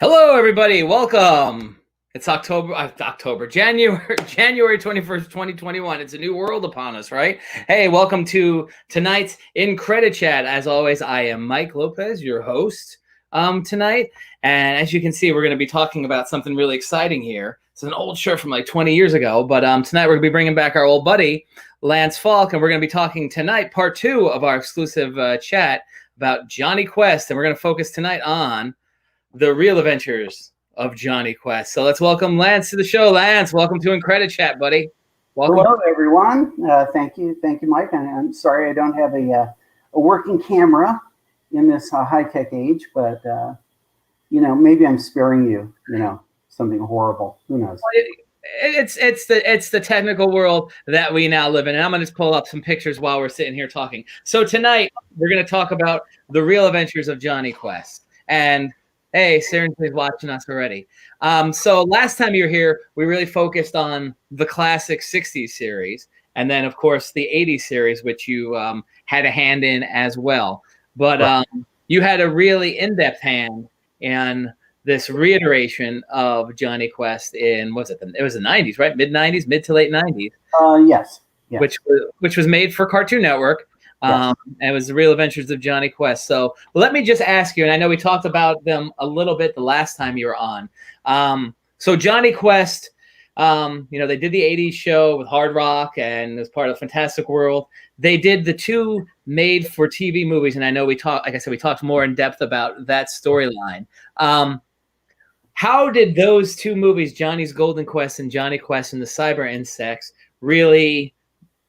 Hello, everybody. Welcome. It's January 21st, 2021. It's a new world upon us, right? Hey, welcome to tonight's IncrediChat. As always, I am Mike Lopez, your host tonight. And as you can see, we're going to be talking about something really exciting here. It's an old shirt from like 20 years ago, but tonight we're going to be bringing back our old buddy, Lance Falk, and we're going to be talking tonight, part 2 of our exclusive chat about Jonny Quest. And we're going to focus tonight on the real adventures of Jonny Quest. So let's welcome Lance to the show. Lance, welcome to IncrediChat, buddy. Welcome. Hello, everyone. Thank you, Mike. And I'm sorry I don't have a working camera in this high-tech age, but maybe I'm sparing you, something horrible. Who knows? It's the technical world that we now live in, and I'm going to pull up some pictures while we're sitting here talking. So tonight we're going to talk about the real adventures of Jonny Quest. And hey, Seren's watching us already. So last time you were here, we really focused on the classic 60s series. And then, of course, the 80s series, which you had a hand in as well. But you had a really in-depth hand in this reiteration of Jonny Quest in, it was the 90s, right? Mid-90s, mid to late 90s. Yes. Which was made for Cartoon Network. And it was the real adventures of Jonny Quest. So let me just ask you, and I know we talked about them a little bit the last time you were on. So Jonny Quest, they did the 80s show with Hard Rock and as part of Fantastic World. They did the 2 made for TV movies. And I know we talked more in depth about that storyline. How did those 2 movies, Johnny's Golden Quest and Jonny Quest and the Cyber Insects, really,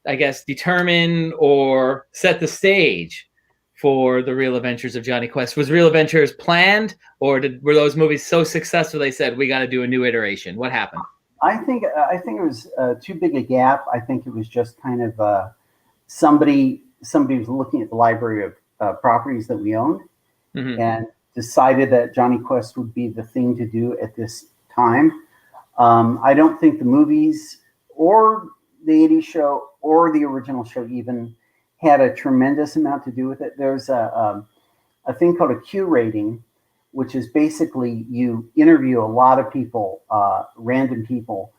I guess, determine or set the stage for the real adventures of Jonny Quest? Was Real Adventures planned, or were those movies so successful they said we got to do a new iteration? What happened? I think it was too big a gap. I think it was just kind of somebody was looking at the library of properties that we owned and decided that Jonny Quest would be the thing to do at this time. I don't think the movies or the 80s show or the original show even had a tremendous amount to do with it. There's a thing called a Q rating, which is basically you interview a lot of people, random people,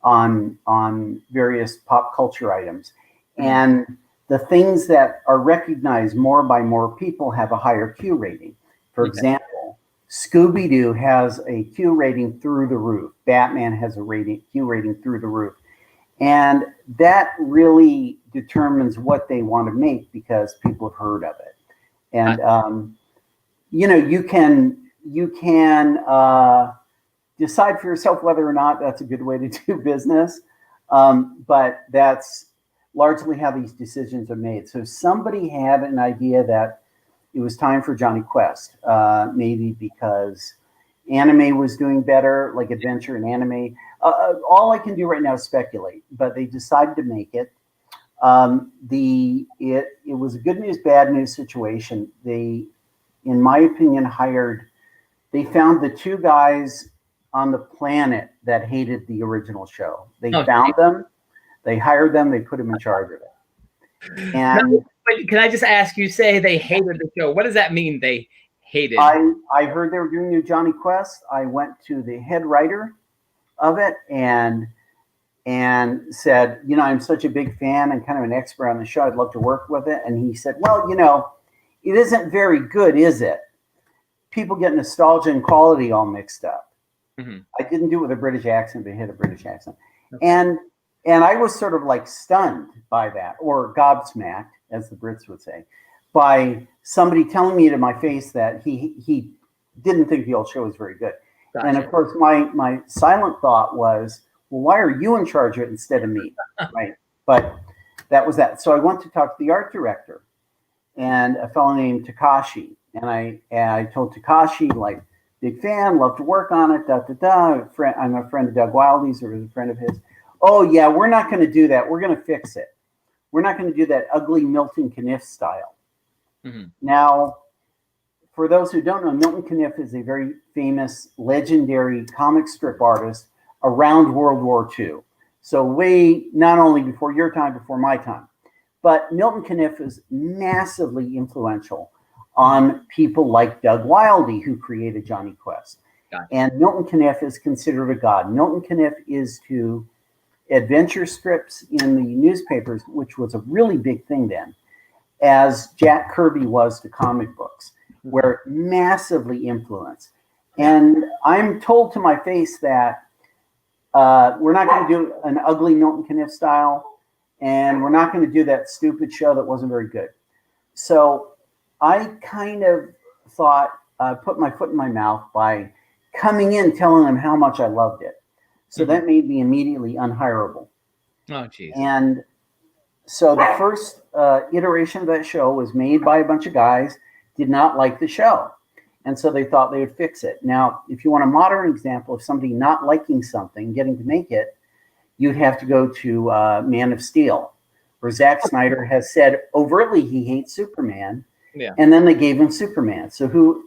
on various pop culture items. And the things that are recognized more by more people have a higher Q rating. For example, Scooby-Doo has a Q rating through the roof. Batman has a Q rating through the roof. And that really determines what they want to make because people have heard of it. And, you can decide for yourself whether or not that's a good way to do business. But that's largely how these decisions are made. So somebody had an idea that it was time for Jonny Quest, maybe because anime was doing better, like adventure and anime. All I can do right now is speculate, but they decided to make it. It was a good news, bad news situation. They, in my opinion, they found the 2 guys on the planet that hated the original show. They found them, they hired them, they put them in charge of it. And can I just ask you, say they hated the show. What does that mean, they hated? I heard they were doing new Jonny Quest. I went to the head writer of it and said, I'm such a big fan and kind of an expert on the show. I'd love to work with it. And he said, well, it isn't very good, is it? People get nostalgia and quality all mixed up. I didn't do it with a British accent, but it had a British accent. And I was sort of like stunned by that, or gobsmacked, as the Brits would say, by somebody telling me to my face that he didn't think the old show was very good. Gotcha. And of course, my silent thought was, well, why are you in charge of it instead of me? Right. But that was that. So I went to talk to the art director and a fellow named Takashi. And I told Takashi, like, big fan, love to work on it, I'm a friend of Doug Wildey's, or a friend of his. Oh, yeah, we're not going to do that. We're going to fix it. We're not going to do that ugly Milton Caniff style. Now, for those who don't know, Milton Caniff is a very famous, legendary comic strip artist around World War II. So way, not only before your time, before my time. But Milton Caniff is massively influential on people like Doug Wildey, who created Jonny Quest. Gotcha. And Milton Caniff is considered a god. Milton Caniff is to adventure strips in the newspapers, which was a really big thing then, as Jack Kirby was to comic books, where massively influenced. And I'm told to my face that we're not going to do an ugly Milton Caniff style, and we're not going to do that stupid show that wasn't very good. So I kind of thought, put my foot in my mouth by coming in telling them how much I loved it. So that made me immediately unhireable. Oh, geez. And so the first iteration of that show was made by a bunch of guys, did not like the show. And so they thought they would fix it. Now, if you want a modern example of somebody not liking something, getting to make it, you'd have to go to Man of Steel, where Zack Snyder has said overtly he hates Superman. Yeah. And then they gave him Superman. So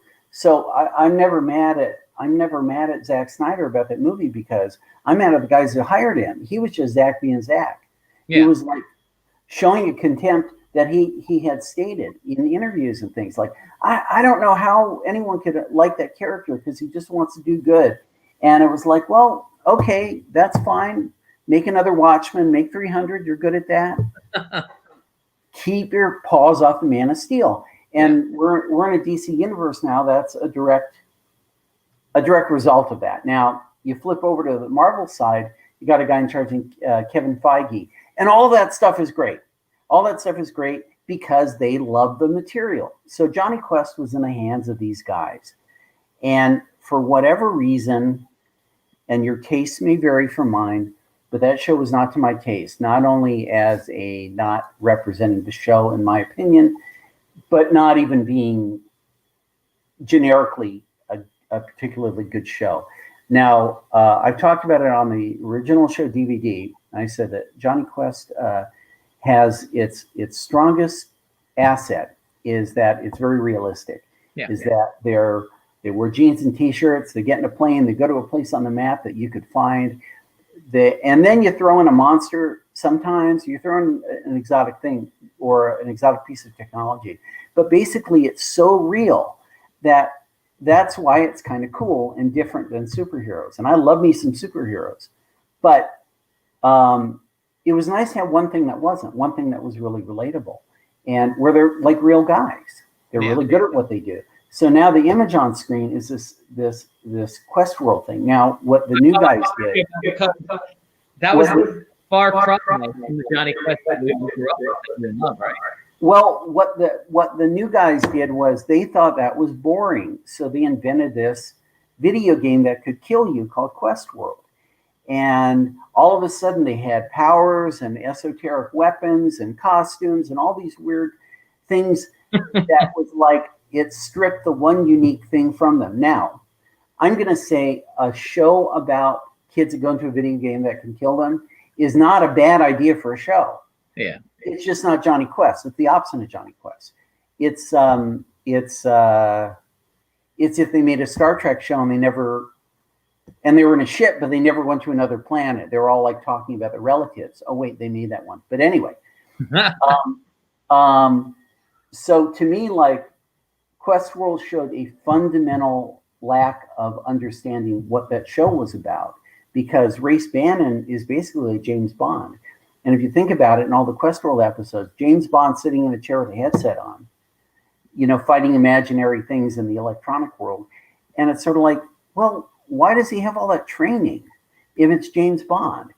I'm never mad at Zack Snyder about that movie, because I'm mad at the guys who hired him. He was just Zack being Zack. Yeah. He was like showing a contempt that he had stated in interviews and things like, I don't know how anyone could like that character because he just wants to do good. And it was like, well, okay, that's fine. Make another Watchmen, make 300. You're good at that. Keep your paws off the Man of Steel. And we're in a DC universe now. That's a direct result of that. Now, you flip over to the Marvel side, you got a guy in charge, Kevin Feige. And all that stuff is great. All that stuff is great because they love the material. So Jonny Quest was in the hands of these guys. And for whatever reason, and your taste may vary from mine, but that show was not to my taste, not only as a not representing the show, in my opinion, but not even being generically a particularly good show. Now, I've talked about it on the original show DVD. I said that Jonny Quest has its strongest asset is that it's very realistic. Yeah. Is that they wear jeans and t-shirts, they get in a plane, they go to a place on the map that you could find. And then you throw in a monster. Sometimes you throw in an exotic thing or an exotic piece of technology. But basically, it's so real that's why it's kind of cool and different than superheroes. And I love me some superheroes. But it was nice to have one thing that was really relatable. And where they're like real guys. They're really good at what they do. So now the image on screen is this Quest World thing. Now, what the new guys did... That was a far cry from the Jonny Quest that we grew up with and love, right? Well, what the new guys did was they thought that was boring. So they invented this video game that could kill you called Quest World. And all of a sudden they had powers and esoteric weapons and costumes and all these weird things that was like, it stripped the one unique thing from them. Now, I'm going to say a show about kids that go into a video game that can kill them is not a bad idea for a show. Yeah. It's just not Jonny Quest. It's the opposite of Jonny Quest. It's if they made a Star Trek show and they were in a ship, but they never went to another planet. They were all like talking about the relatives. Oh wait, they made that one. But anyway, so to me, like, Quest World showed a fundamental lack of understanding what that show was about, because Race Bannon is basically James Bond. And if you think about it, in all the Quest World episodes, James Bond sitting in a chair with a headset on, fighting imaginary things in the electronic world. And it's sort of like, well, why does he have all that training if it's James Bond?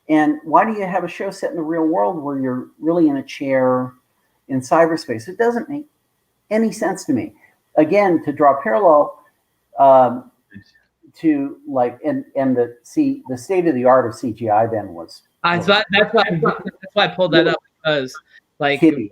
And why do you have a show set in the real world where you're really in a chair in cyberspace? It doesn't make any sense to me. Again, to draw a parallel to like, and the state of the art of CGI then was. That's why I pulled that up, because like visually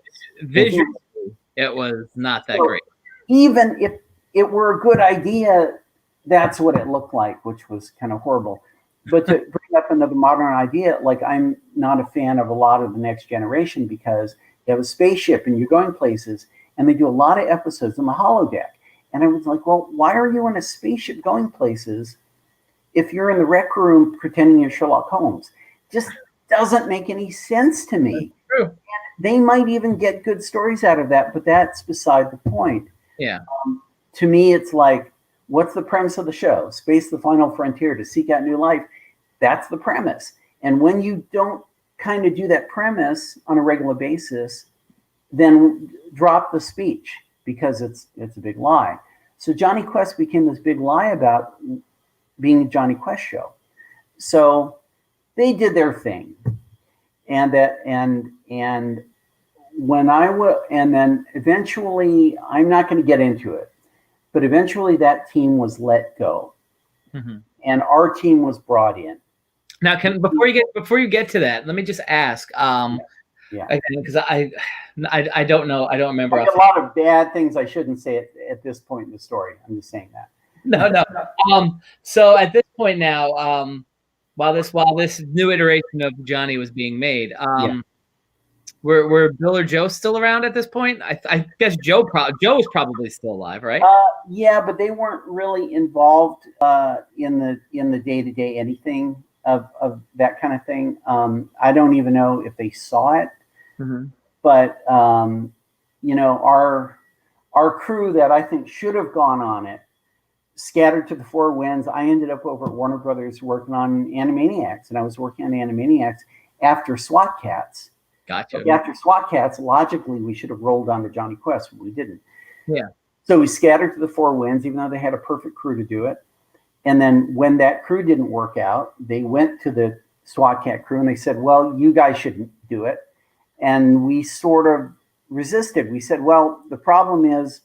it was not that great. Even if it were a good idea, that's what it looked like, which was kind of horrible. But to bring up another modern idea, like, I'm not a fan of a lot of the Next Generation because you have a spaceship and you're going places, and they do a lot of episodes on the holodeck. And I was like, well, why are you in a spaceship going places if you're in the rec room pretending you're Sherlock Holmes? Just doesn't make any sense to me. That's true. And they might even get good stories out of that, but that's beside the point. Yeah. To me, it's like, What's the premise of the show? Space, the final frontier, to seek out new life. That's the premise. And when you don't kind of do that premise on a regular basis, then drop the speech because it's a big lie. So Jonny Quest became this big lie about being a Jonny Quest show. So they did their thing. And then eventually, I'm not going to get into it, but eventually that team was let go, and our team was brought in. Now, before you get to that, let me just ask, because I don't know, I don't remember. A lot of bad things I shouldn't say at this point in the story. I'm just saying that. No. So at this point now, while this new iteration of Jonny was being made, were Bill or Joe still around at this point? I guess Joe was probably still alive, right? Yeah, but they weren't really involved in the day-to-day anything of that kind of thing. I don't even know if they saw it, but you know, our crew that I think should have gone on it scattered to the four winds. I ended up over at Warner Brothers working on Animaniacs, and I was working on Animaniacs after SWAT Cats. Gotcha. After SWAT Cats, logically, we should have rolled on to Jonny Quest, but we didn't. Yeah. So we scattered to the four winds, even though they had a perfect crew to do it. And then when that crew didn't work out, they went to the SWAT Cat crew and they said, well, you guys shouldn't do it. And we sort of resisted. We said, well, the problem is,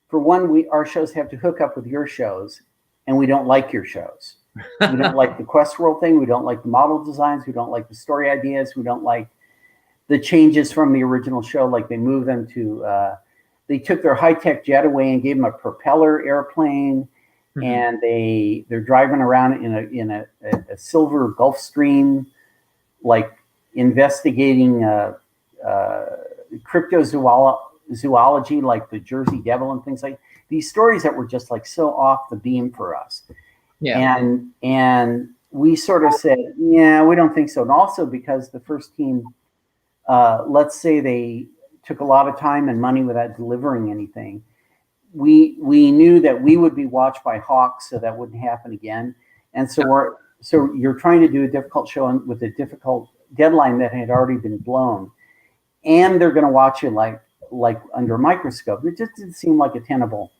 for one, our shows have to hook up with your shows, and we don't like your shows. We don't like the Quest World thing. We don't like the model designs. We don't like the story ideas. We don't like the changes from the original show. Like they moved them to, they took their high-tech jet away and gave them a propeller airplane, and they're driving around in a silver Gulfstream, like investigating cryptozoology, like the Jersey Devil and things like these stories that were just like so off the beam for us. Yeah. And we sort of said, yeah, we don't think so. And also because the first team, let's say they took a lot of time and money without delivering anything, we knew that we would be watched by hawks, so that wouldn't happen again. And so you're trying to do a difficult show with a difficult deadline that had already been blown, and they're going to watch you like under a microscope. It just didn't seem like a tenable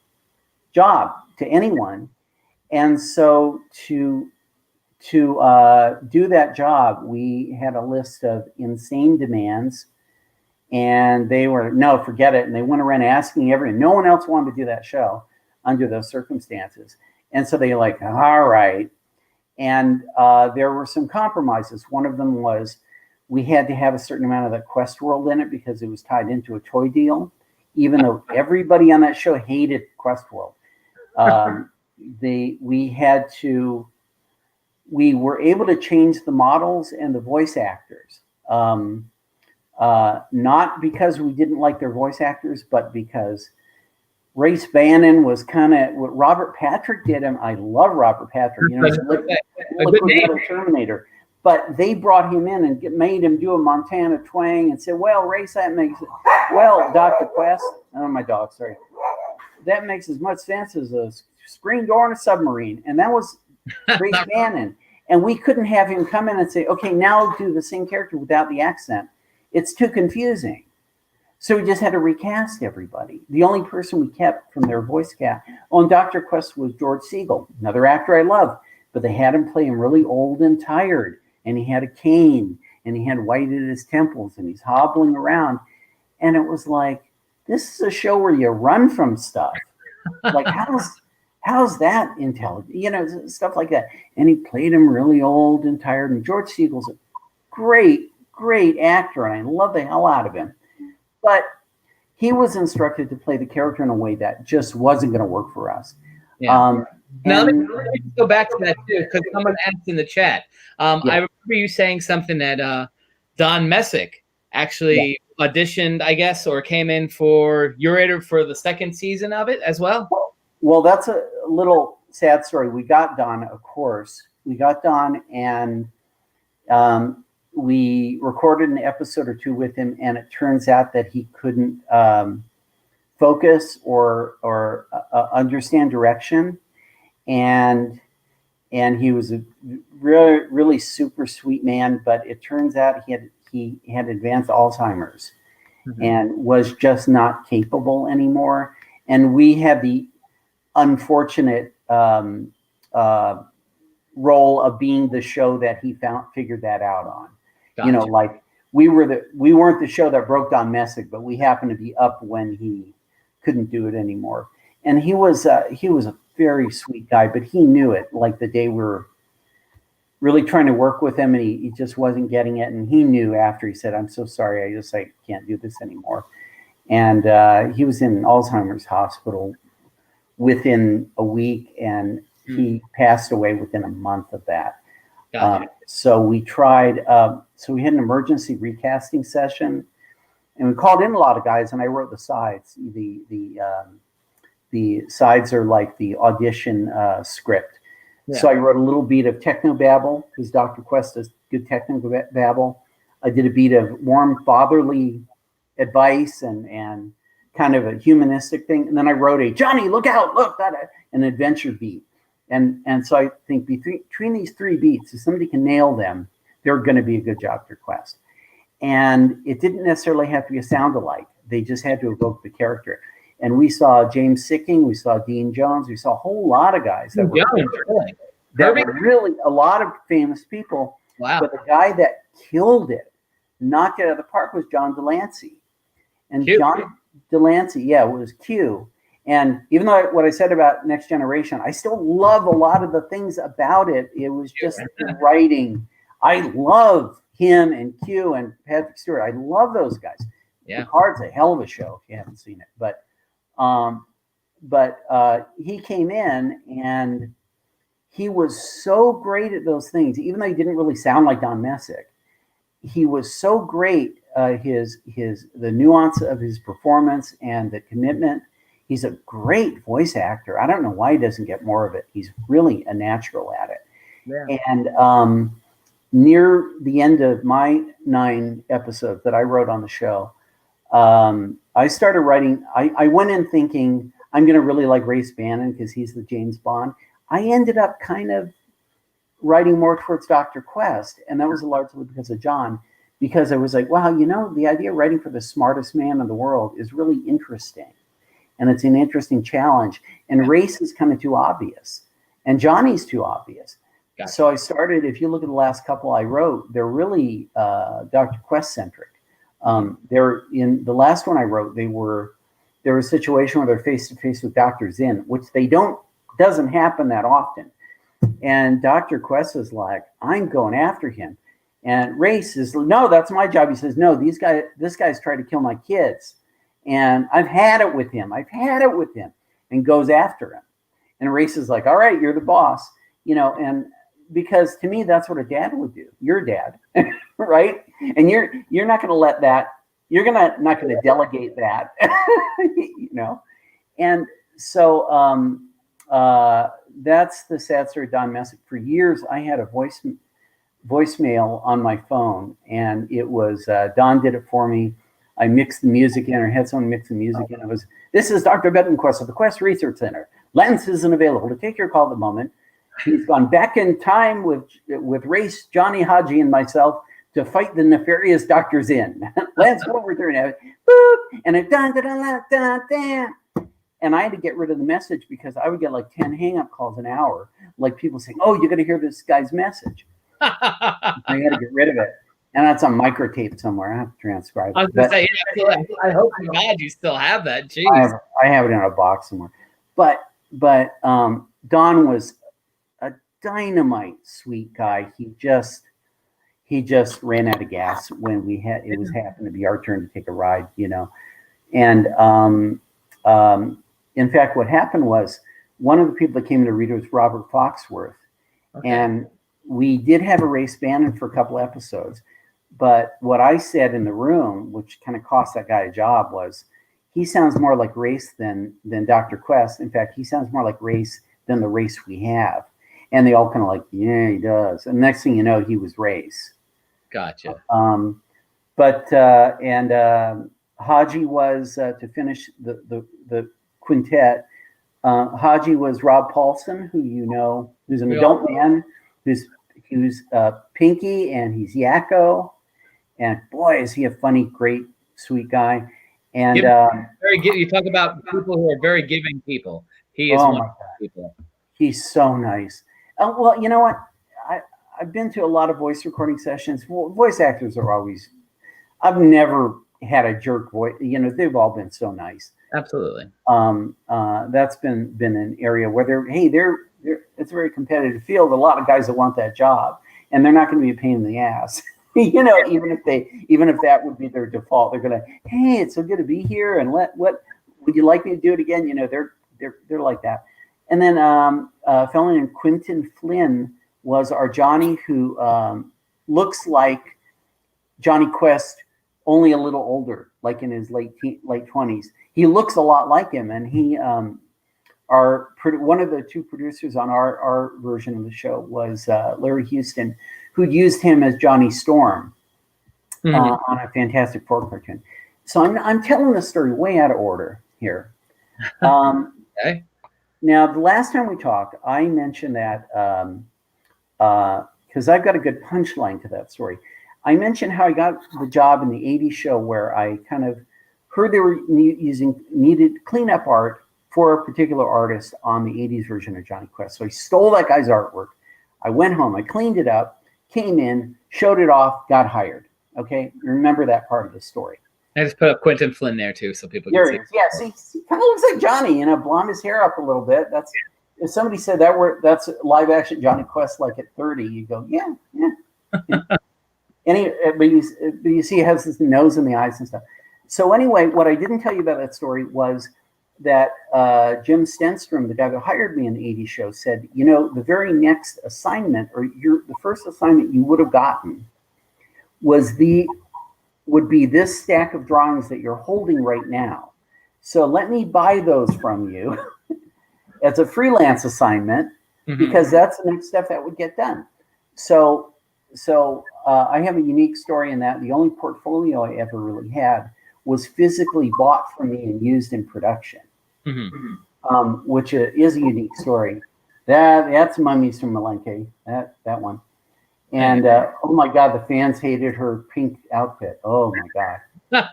job to anyone. And so to do that job, we had a list of insane demands, and they were, no, forget it. And they went around asking everyone. No one else wanted to do that show under those circumstances. And so they like, all right. And there were some compromises. One of them was we had to have a certain amount of the Quest World in it because it was tied into a toy deal, even though everybody on that show hated Quest World. We were able to change the models and the voice actors. Not because we didn't like their voice actors, but because Race Bannon was kind of what Robert Patrick did. And I love Robert Patrick, you know, Liquid Terminator. But they brought him in and made him do a Montana twang and said, well, Race, that makes it, well, Dr. Quest, oh, my dog, sorry. That makes as much sense as a screen door in a submarine. And that was Race Bannon. And we couldn't have him come in and say, okay, now do the same character without the accent. It's too confusing. So we just had to recast everybody. The only person we kept from their voice cast on Dr. Quest was George Siegel, another actor I love, but they had him play him really old and tired, and he had a cane, and he had white at his temples, and he's hobbling around. And it was like, this is a show where you run from stuff. Like, how's that intelligent? You know, stuff like that. And he played him really old and tired, and George Siegel's a great actor, and I love the hell out of him. But he was instructed to play the character in a way that just wasn't going to work for us. Yeah. Now, let me go back to that, too, because someone asked in the chat. I remember you saying something that Don Messick actually auditioned, I guess, or came in for Urator for the second season of it as well. Well, that's a little sad story. We got Don, of course. We got Don, and we recorded an episode or two with him, and it turns out that he couldn't focus or understand direction. and he was a really super sweet man. But it turns out he had advanced Alzheimer's and was just not capable anymore. And we had the unfortunate role of being the show that he figured that out on. Gotcha. You know, like we weren't the show that broke Don Messick, but we happened to be up when he couldn't do it anymore. And he was a very sweet guy, but he knew it. Like the day we were really trying to work with him, and he just wasn't getting it. And he knew after. He said, "I'm so sorry. I can't do this anymore." And he was in Alzheimer's hospital within a week, and he passed away within a month of that. Gotcha. So we tried. So we had an emergency recasting session, and we called in a lot of guys, and I wrote the sides. The sides are like the audition script. Yeah. So I wrote a little beat of technobabble, because Dr. Quest does good technobabble. I did a beat of warm fatherly advice and kind of a humanistic thing. And then I wrote a Johnny, look out, look, an adventure beat. And so I think between these three beats, if somebody can nail them, they're going to be a good Dr. Quest. And it didn't necessarily have to be a sound alike. They just had to evoke the character. And we saw James Sicking, we saw Dean Jones, we saw a whole lot of guys that were really a lot of famous people. Wow. But the guy that killed it, knocked it out of the park, was John Delancey. And Q. John Delancey, yeah, was Q. And even though what I said about Next Generation, I still love a lot of the things about it. It was just the writing. I love him and Q and Patrick Stewart. I love those guys. Yeah. Picard's a hell of a show if you haven't seen it. But he came in and he was so great at those things, even though he didn't really sound like Don Messick. He was so great. The nuance of his performance and the commitment. He's a great voice actor. I don't know why he doesn't get more of it. He's really a natural at it. Yeah. And near the end of my 9 episodes that I wrote on the show, I started writing. I went in thinking I'm going to really like Race Bannon because he's the James Bond. I ended up kind of writing more towards Dr. Quest, and that was largely because of John, because I was like, wow, the idea of writing for the smartest man in the world is really interesting, and it's an interesting challenge. And Race is kind of too obvious, and Johnny's too obvious. Gotcha. So I started. If you look at the last couple I wrote, they're really Dr. Quest centric. They're in the last one I wrote. There was a situation where they're face to face with Dr. Zinn, which doesn't happen that often. And Dr. Quest is like, I'm going after him. And Race is, no, that's my job. He says, no, this guy's tried to kill my kids. And I've had it with him. And goes after him. And Race is like, all right, you're the boss. And because to me, that's what a dad would do. You're a dad, right? And you're not going to let that, not going to delegate that, And so that's the sad story of Don Messick. For years, I had a voicemail on my phone, and it was Don did it for me. I mixed the music in, or had someone mix the music in. It was, this is Dr. Bettenquist of the Quest Research Center. Lance isn't available to take your call at the moment. He's gone back in time with Race, Johnny, Haji, and myself to fight the nefarious Dr. Zinn. Lance will return. Boop, and it dun, dun, dun, dun, dun. And I had to get rid of the message because I would get like 10 hang-up calls an hour, like people saying, "Oh, you got to hear this guy's message." I had to get rid of it, and that's on microtape somewhere. I have to transcribe it. I was going to say, I hope to God you still have that. Jeez. I have it in a box somewhere. But Don was a dynamite sweet guy. He just ran out of gas when it was happened to be our turn to take a ride, And in fact, what happened was one of the people that came to read it was Robert Foxworth. Okay. And we did have a Race Bannon for a couple episodes. But what I said in the room, which kind of cost that guy a job, was he sounds more like Race than Dr. Quest. In fact, he sounds more like Race than the Race we have. And they all kind of like, yeah, he does. And next thing you know, he was Race. Gotcha. Haji was to finish the quintet. Haji was Rob Paulson, who you know, who's an adult man, who's Pinky, and he's Yakko. And boy, is he a funny, great, sweet guy. And you talk about people who are very giving people. He is one of those people. He's so nice. Well, you know what? I've been to a lot of voice recording sessions. Well, voice actors are always. I've never had a jerk voice. You know, they've all been so nice. Absolutely. That's been an area where they're it's a very competitive field. A lot of guys that want that job, and they're not going to be a pain in the ass. You know, even if that would be their default, they're gonna, hey, it's so good to be here, and what would you like me to do it again? You know, they're like that. And then a fellow named Quentin Flynn was our Johnny, who looks like Jonny Quest, only a little older, like in his late 20s. He looks a lot like him, and he one of the two producers on our version of the show was Larry Houston, who used him as Johnny Storm on a Fantastic Four cartoon. So I'm telling the story way out of order here. Okay. Now, the last time we talked, I mentioned that because I've got a good punchline to that story. I mentioned how I got the job in the 80s show where I kind of heard they were needed cleanup art for a particular artist on the 80s version of Jonny Quest. So I stole that guy's artwork. I went home, I cleaned it up, came in, showed it off, got hired. Okay, remember that part of the story. I just put up Quentin Flynn there too, so people can see. Yeah, see, he kind of looks like Johnny, you know, blonde his hair up a little bit. That's if somebody said that's live action Jonny Quest like at 30, you go, yeah. But you see, he has his nose and the eyes and stuff. So anyway, what I didn't tell you about that story was that Jim Stenstrom, the guy that hired me in the 80s show, said, you know, the very next assignment, or the first assignment you would have gotten would be this stack of drawings that you're holding right now. So let me buy those from you as a freelance assignment, because that's the next step that would get done. So I have a unique story in that the only portfolio I ever really had was physically bought from me and used in production, which is a unique story. That's Mummies from Malenke, that one. And oh my God, the fans hated her pink outfit. Oh my God,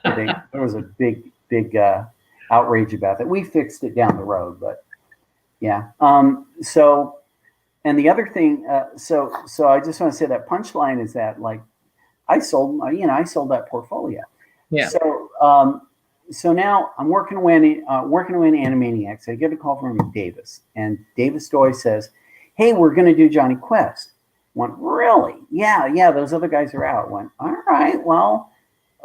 there was a big outrage about that. We fixed it down the road, but yeah. So, and the other thing, so I just want to say that punchline is that, like, I sold that portfolio. Yeah. So now I'm working away in Animaniacs. I get a call from Davis, and Davis Doy says, "Hey, we're going to do Jonny Quest." Went, really? Yeah. Those other guys are out. Went, all right. Well,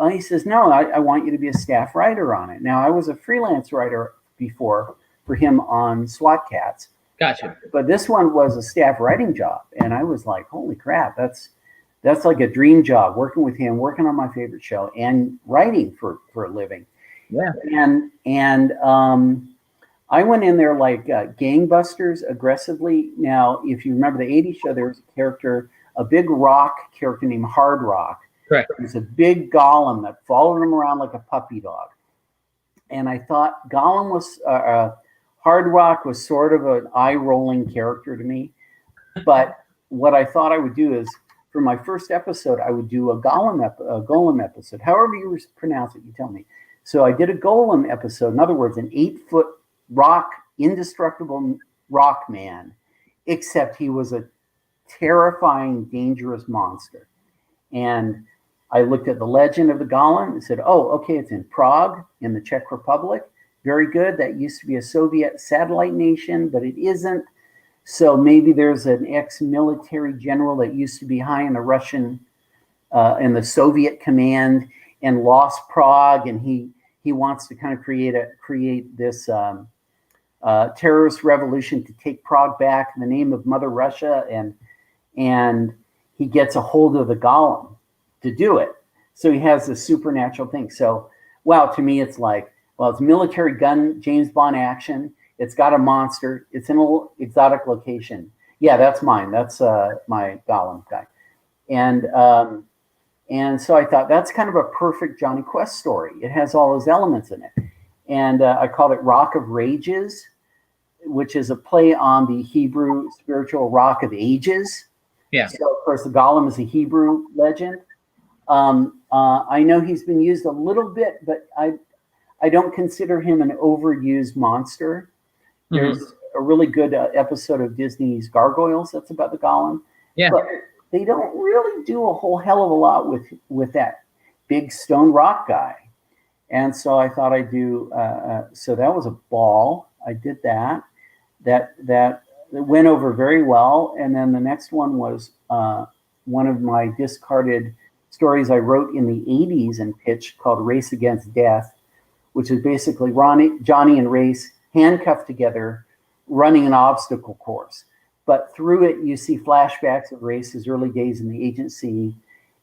he says, no, I want you to be a staff writer on it. Now, I was a freelance writer before for him on SWAT Cats. Gotcha. But this one was a staff writing job, and I was like, holy crap, that's like a dream job, working with him, working on my favorite show, and writing for a living. Yeah. And I went in there like gangbusters aggressively. Now, if you remember the 80s show, there was a character, a big rock character named Hard Rock. Correct. It was a big golem that followed him around like a puppy dog. And I thought Gollum was, Hard Rock was sort of an eye-rolling character to me. But what I thought I would do is, for my first episode, I would do a golem episode. However you pronounce it, you tell me. So I did a golem episode. In other words, an 8-foot rock, indestructible rock man, except he was a terrifying, dangerous monster. And I looked at the legend of the Golem and said, oh, okay, it's in Prague, in the Czech Republic. Very good. That used to be a Soviet satellite nation, but it isn't. So maybe there's an ex-military general that used to be high in the Russian, in the Soviet command, and lost Prague, and he wants to kind of create this terrorist revolution to take Prague back in the name of Mother Russia, and he gets a hold of the Golem to do it. So he has this supernatural thing. So, wow, to me, it's like, well, it's military gun, James Bond action. It's got a monster. It's in an exotic location. Yeah, that's mine. That's my Golem guy. And so I thought that's kind of a perfect Jonny Quest story. It has all those elements in it. And I called it Rock of Rages. which is a play on the Hebrew spiritual Rock of Ages. Yeah. So, of course, the Golem is a Hebrew legend. I know he's been used a little bit, but I don't consider him an overused monster. There's a really good episode of Disney's Gargoyles that's about the Golem. Yeah. But they don't really do a whole hell of a lot with that big stone rock guy. And so I thought I'd do, so that was a ball. I did that. That went over very well. And then the next one was one of my discarded stories I wrote in the 80s and pitched called Race Against Death, which is basically Johnny and Race handcuffed together running an obstacle course. But through it, you see flashbacks of Race's early days in the agency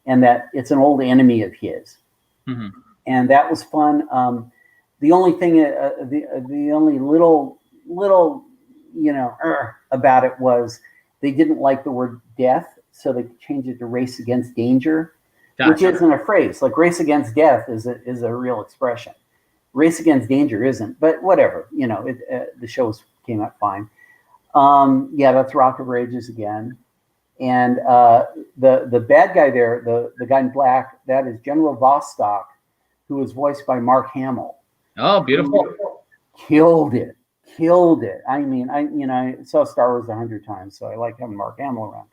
and that it's an old enemy of his. Mm-hmm. And that was fun. The only thing, the only little about it was they didn't like the word death, so they changed it to Race Against Danger, gotcha. Which isn't a phrase. Like Race Against Death is a real expression. Race Against Danger isn't, but whatever. The show came out fine. That's Rock of Ages again. And the bad guy there, the guy in black, that is General Vostok, who was voiced by Mark Hamill. Oh, beautiful. Killed it. I mean, I saw Star Wars 100 times, so I like having Mark Hamill around.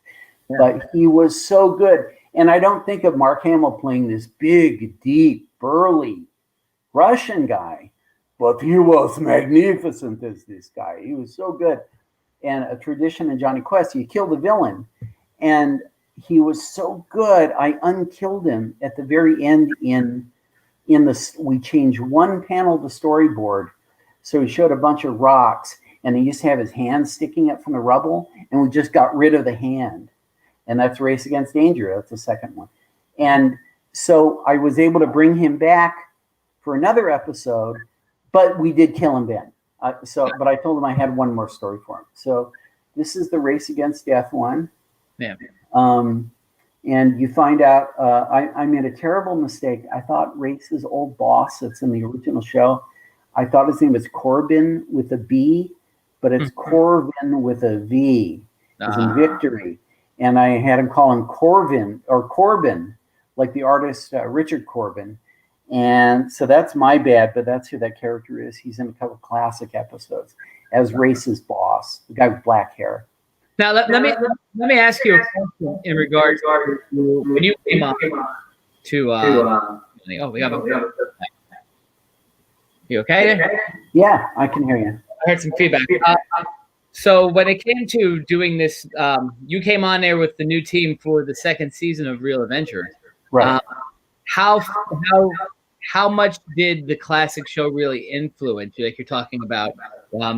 Yeah. But he was so good. And I don't think of Mark Hamill playing this big, deep, burly Russian guy, but he was magnificent as this guy. He was so good. And a tradition in Jonny Quest, you kill the villain. And he was so good, I unkilled him at the very end we changed one panel of the storyboard. So he showed a bunch of rocks, and he used to have his hand sticking up from the rubble, and we just got rid of the hand. And that's Race Against Danger. That's the second one. And so I was able to bring him back for another episode, but we did kill him then. But I told him I had one more story for him. So this is the Race Against Death one. Yeah. And you find out I made a terrible mistake. I thought Race's old boss that's in the original show, I thought his name was Corbin with a B, but it's Corvin with a V, as in victory. And I had him call him Corvin or Corbin, like the artist Richard Corbin. And so that's my bad, but that's who that character is. He's in a couple of classic episodes as Race's boss, the guy with black hair. Now let me ask you a question in regards to when you came on to we have a you okay there? Yeah, I can hear you. I heard some feedback. So when it came to doing this, you came on there with the new team for the second season of Real Adventures. Right. How much did the classic show really influence you? Like you're talking about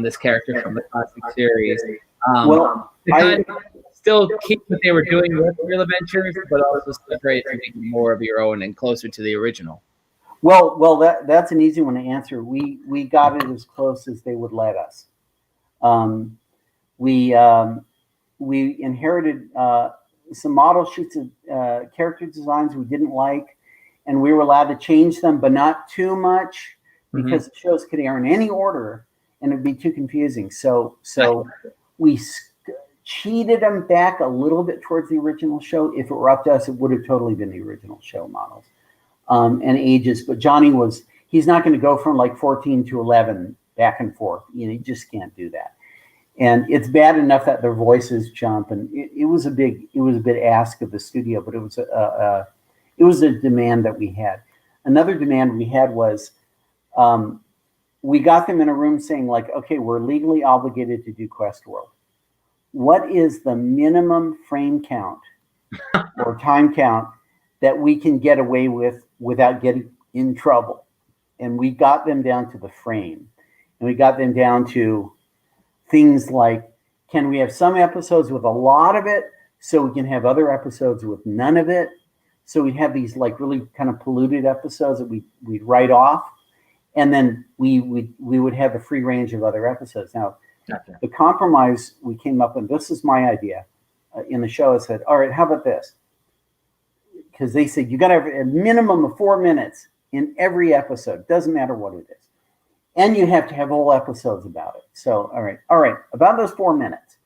this character from the classic series. I still keep what they were doing with Real Adventures, but also separate to make it more of your own and closer to the original. Well, that's an easy one to answer. We got it as close as they would let us. We inherited some model sheets of character designs we didn't like, and we were allowed to change them, but not too much, because the shows could air in any order, and it'd be too confusing. So we cheated them back a little bit towards the original show. If it were up to us, it would have totally been the original show models and ages. But Johnny he's not going to go from like 14 to 11 back and forth. You just can't do that. And it's bad enough that their voices jump, and it was a big ask of the studio, but it was a demand that we had. Another demand we had was we got them in a room saying like, okay, we're legally obligated to do Quest World. What is the minimum frame count or time count that we can get away with without getting in trouble? And we got them down to the frame, and we got them down to things like, can we have some episodes with a lot of it so we can have other episodes with none of it? So we have these like really kind of polluted episodes that we'd write off, and then we would have a free range of other episodes. Now, the compromise we came up with, this is my idea in the show, I said, all right, how about this? Because they said, you got to have a minimum of 4 minutes in every episode. Doesn't matter what it is. And you have to have whole episodes about it. So, all right, about those 4 minutes.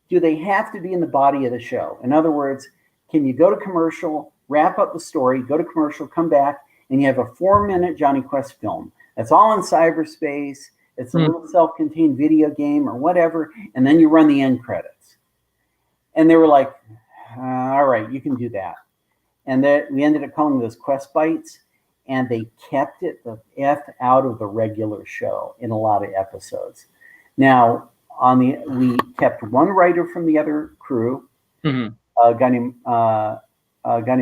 Do they have to be in the body of the show? In other words, can you go to commercial, wrap up the story, go to commercial, come back, and you have a 4-minute Jonny Quest film that's all in cyberspace. It's a little self-contained video game or whatever, and then you run the end credits. And they were like, all right, you can do that. And then we ended up calling those Quest Bites, and they kept it the F out of the regular show in a lot of episodes. Now, we kept one writer from the other crew, a guy named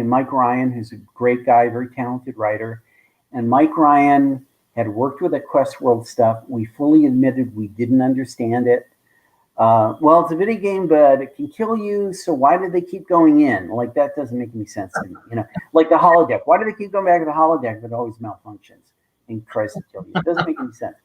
Mike Ryan, who's a great guy, very talented writer. And Mike Ryan had worked with the Quest World stuff. We fully admitted we didn't understand it. Well, it's a video game, but it can kill you. So why did they keep going in? Like, that doesn't make any sense to me. You know, like the holodeck. Why do they keep going back to the holodeck, but it always malfunctions and tries to kill you? It doesn't make any sense.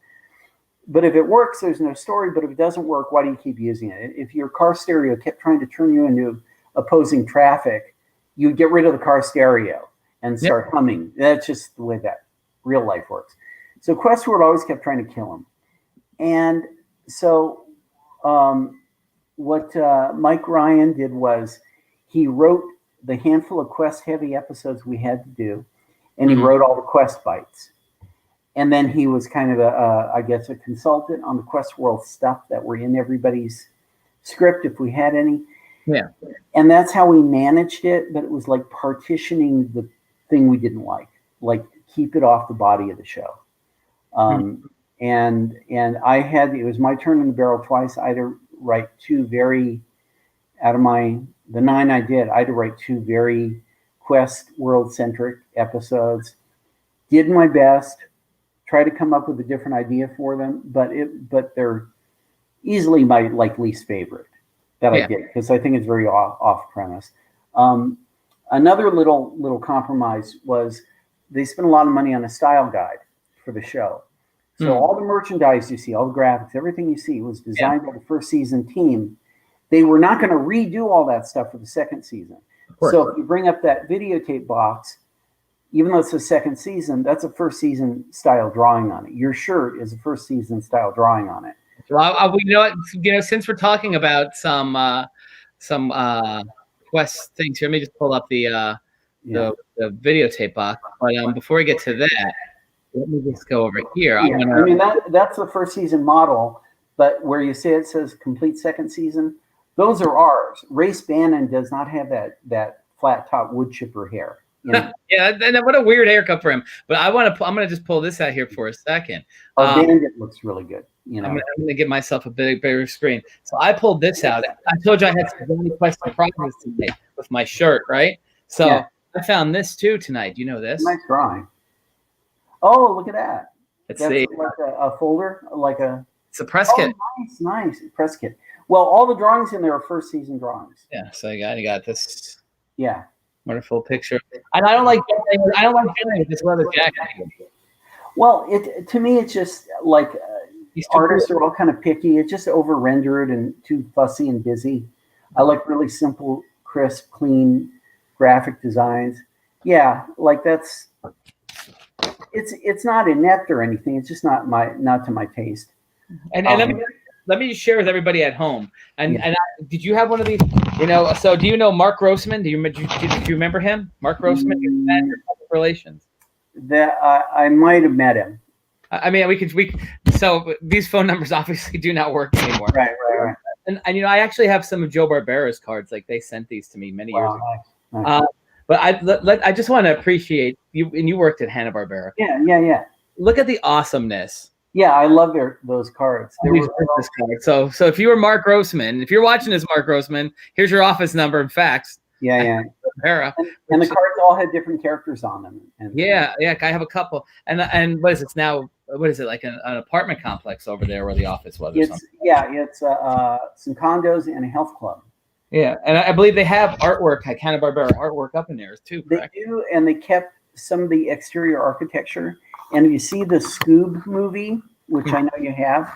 But if it works, there's no story. But if it doesn't work, why do you keep using it? If your car stereo kept trying to turn you into opposing traffic, you get rid of the car stereo and start humming. That's just the way that real life works. So Quest World always kept trying to kill him. And so what Mike Ryan did was he wrote the handful of Quest heavy episodes we had to do, and he wrote all the Quest Bites. And then he was kind of I guess a consultant on the Quest World stuff that were in everybody's script if we had any. Yeah. And that's how we managed it, but it was like partitioning the thing we didn't like keep it off the body of the show. And it was my turn in the barrel twice. I had to write two very, out of the 9 I did, I had to write 2 very Quest World centric episodes. Did my best, try to come up with a different idea for them, but they're easily my least favorite that I did, because I think it's very off premise. Another little compromise was they spent a lot of money on a style guide for the show. So all the merchandise you see, all the graphics, everything you see was designed by the first season team. They were not going to redo all that stuff for the second season. So if you bring up that videotape box, even though it's the second season, that's a first season style drawing on it. Your shirt is a first season style drawing on it. Well, since we're talking about some Quest things here, let me just pull up the videotape box. But before we get to that, let me just go over here. That's the first season model, but where you say it says complete second season, those are ours. Race Bannon does not have that flat top wood chipper hair. You know? Yeah, and what a weird haircut for him. But I'm gonna just pull this out here for a second. Bandit looks really good. You know, I'm gonna give myself a bigger screen. So I pulled this out. I told you I had some Jonny Quest surprises today with my shirt, right? So I found this too tonight. Do you know this? Nice drawing. Oh, look at that. Let's see. Like a folder, it's a press kit. Nice press kit. Well, all the drawings in there are first season drawings. Yeah, so you got this. Yeah. Wonderful picture. And I don't like dealing with this leather jacket. Well, to me, it's just like artists are all kind of picky. It's just over rendered and too fussy and busy. I like really simple, crisp, clean graphic designs. Yeah, like that's. It's not inept or anything. It's just not to my taste. And let me just share with everybody at home. And did you have one of these? So do you know Mark Grossman? Do you remember him? Mark Grossman, manager of public relations. That I might have met him. I mean, so these phone numbers obviously do not work anymore. Right. And I actually have some of Joe Barbera's cards. Like, they sent these to me many years ago. Nice. But I just want to appreciate you, and you worked at Hanna-Barbera. Yeah. Look at the awesomeness. Yeah, I love those cards. So if you were Mark Grossman, if you're watching this, Mark Grossman, here's your office number and fax. Yeah. And the cards all had different characters on them. Yeah. I have a couple. And what is it now? What is it, like an apartment complex over there where the office was? Or something? It's some condos and a health club. Yeah, and I believe they have artwork, like Hanna-Barbera artwork up in there too, correct? They do, and they kept some of the exterior architecture. And if you see the Scoob movie, which I know you have,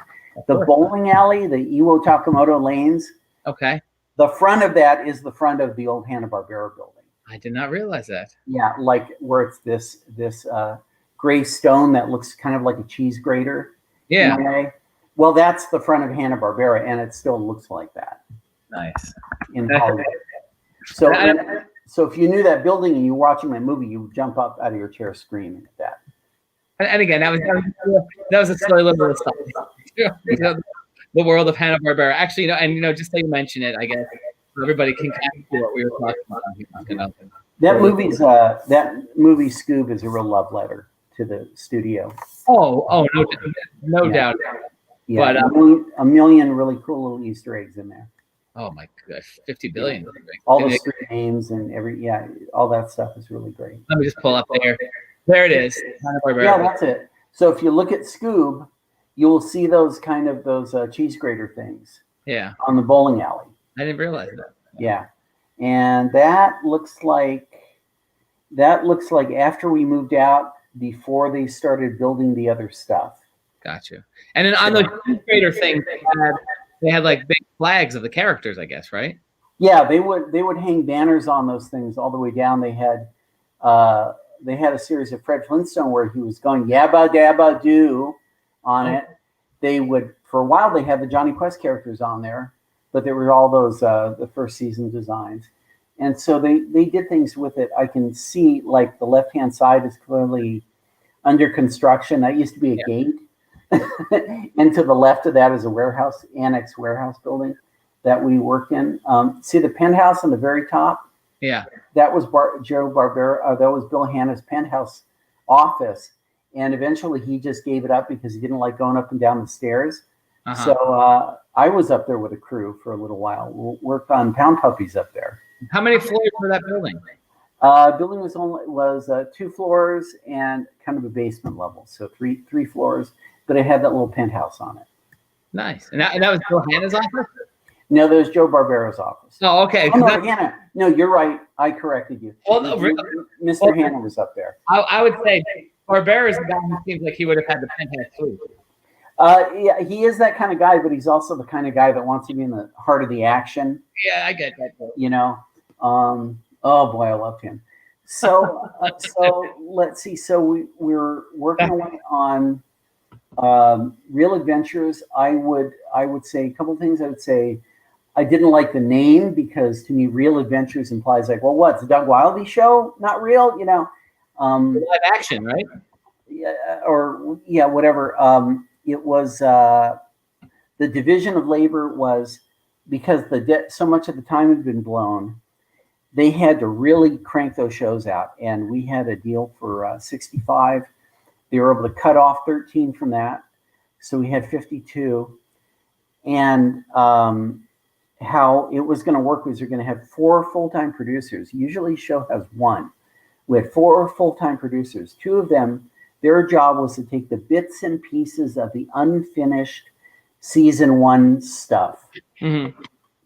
the bowling alley, the Iwo Takamoto lanes. Okay. The front of that is the front of the old Hanna-Barbera building. I did not realize that. Yeah, like where it's this gray stone that looks kind of like a cheese grater. Yeah. In a way. Well, that's the front of Hanna-Barbera, and it still looks like that. Nice. In Hollywood. So if you knew that building and you're watching that movie, you would jump up out of your chair screaming at that. And again, that was a silly little stuff. The world of Hanna-Barbera. Actually, just so you mention it, I guess everybody can kind of see what we were talking about. That movie Scoob is a real love letter to the studio. Oh, no doubt. Yeah, but a million really cool little Easter eggs in there. Oh my gosh, 50 billion. Yeah. All the street names and all that stuff is really great. Let me just pull up there. There it is. Yeah, that's it. So if you look at Scoob, you'll see those cheese grater things. Yeah. On the bowling alley. I didn't realize that. Yeah. And that looks like after we moved out, before they started building the other stuff. Gotcha. And then on the cheese grater thing, they had like big flags of the characters, I guess, right? Yeah, they would hang banners on those things all the way down. They had a series of Fred Flintstone where he was going yabba dabba doo on it. They would, for a while, they had the Jonny Quest characters on there, but there were all those the first season designs, and so they did things with it. I can see like the left hand side is clearly under construction. That used to be a gate. And to the left of that is a annex warehouse building that we worked in. See the penthouse on the very top? Yeah. That was Joe Barbera. That was Bill Hanna's penthouse office. And eventually he just gave it up because he didn't like going up and down the stairs. Uh-huh. So I was up there with a crew for a little while. We worked on Pound Puppies up there. How many floors were that building? Building was 2 floors and kind of a basement level. So three floors. But it had that little penthouse on it. Nice. And that was Bill Hanna's office? No, that was Joe Barbera's office. Oh, okay. Oh, no, Hanna. No, you're right. I corrected you. Well, no, Mr. Hanna was up there. I would say Barbera's the guy who seems like he would have had the penthouse too. Yeah, he is that kind of guy, but he's also the kind of guy that wants to be in the heart of the action. Yeah, I get that. Oh boy, I loved him. So let's see. So we're working away on Real Adventures. I would say a couple of things. I would say I didn't like the name because to me Real Adventures implies like, well, what's the Doug Wildey show? Not real, live action, right? Yeah, whatever. It was the division of labor was because so much of the time had been blown. They had to really crank those shows out, and we had a deal for 65. They were able to cut off 13 from that, so we had 52. And how it was going to work was you're going to have 4 full-time producers. Usually, a show has 1. We had 4 full-time producers. 2 of them, their job was to take the bits and pieces of the unfinished season 1 stuff,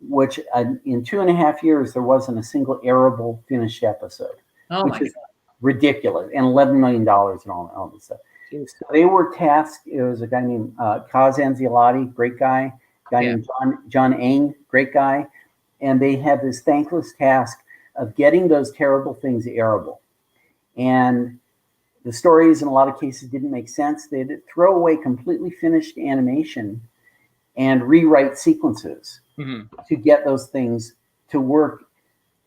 which in 2.5 years there wasn't a single airable finished episode, which is ridiculous, and $11 million and all this stuff. So they were tasked. It was a guy named Kaz Anziotti, great guy. Named John Eng, great guy, and they had this thankless task of getting those terrible things airable. And the stories in a lot of cases didn't make sense. They had to throw away completely finished animation and rewrite sequences to get those things to work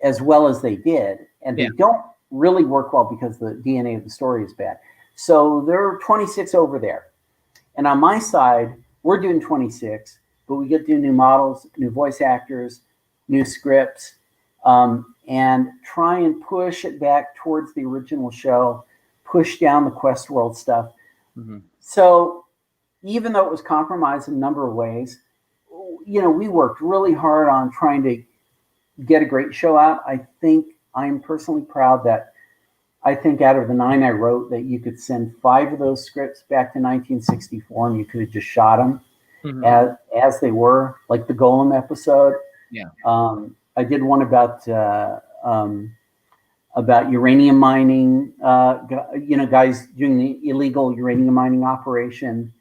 as well as they did. And they don't really work well because the DNA of the story is bad. So there are 26 over there. And on my side, we're doing 26, but we get to do new models, new voice actors, new scripts, and try and push it back towards the original show, push down the Quest World stuff. So even though it was compromised in a number of ways, we worked really hard on trying to get a great show out. I think I'm personally proud that I think out of the 9 I wrote that you could send 5 of those scripts back to 1964 and you could have just shot them as they were, like the Golem episode. Yeah. I did one about uranium mining, guys doing the illegal uranium mining operation.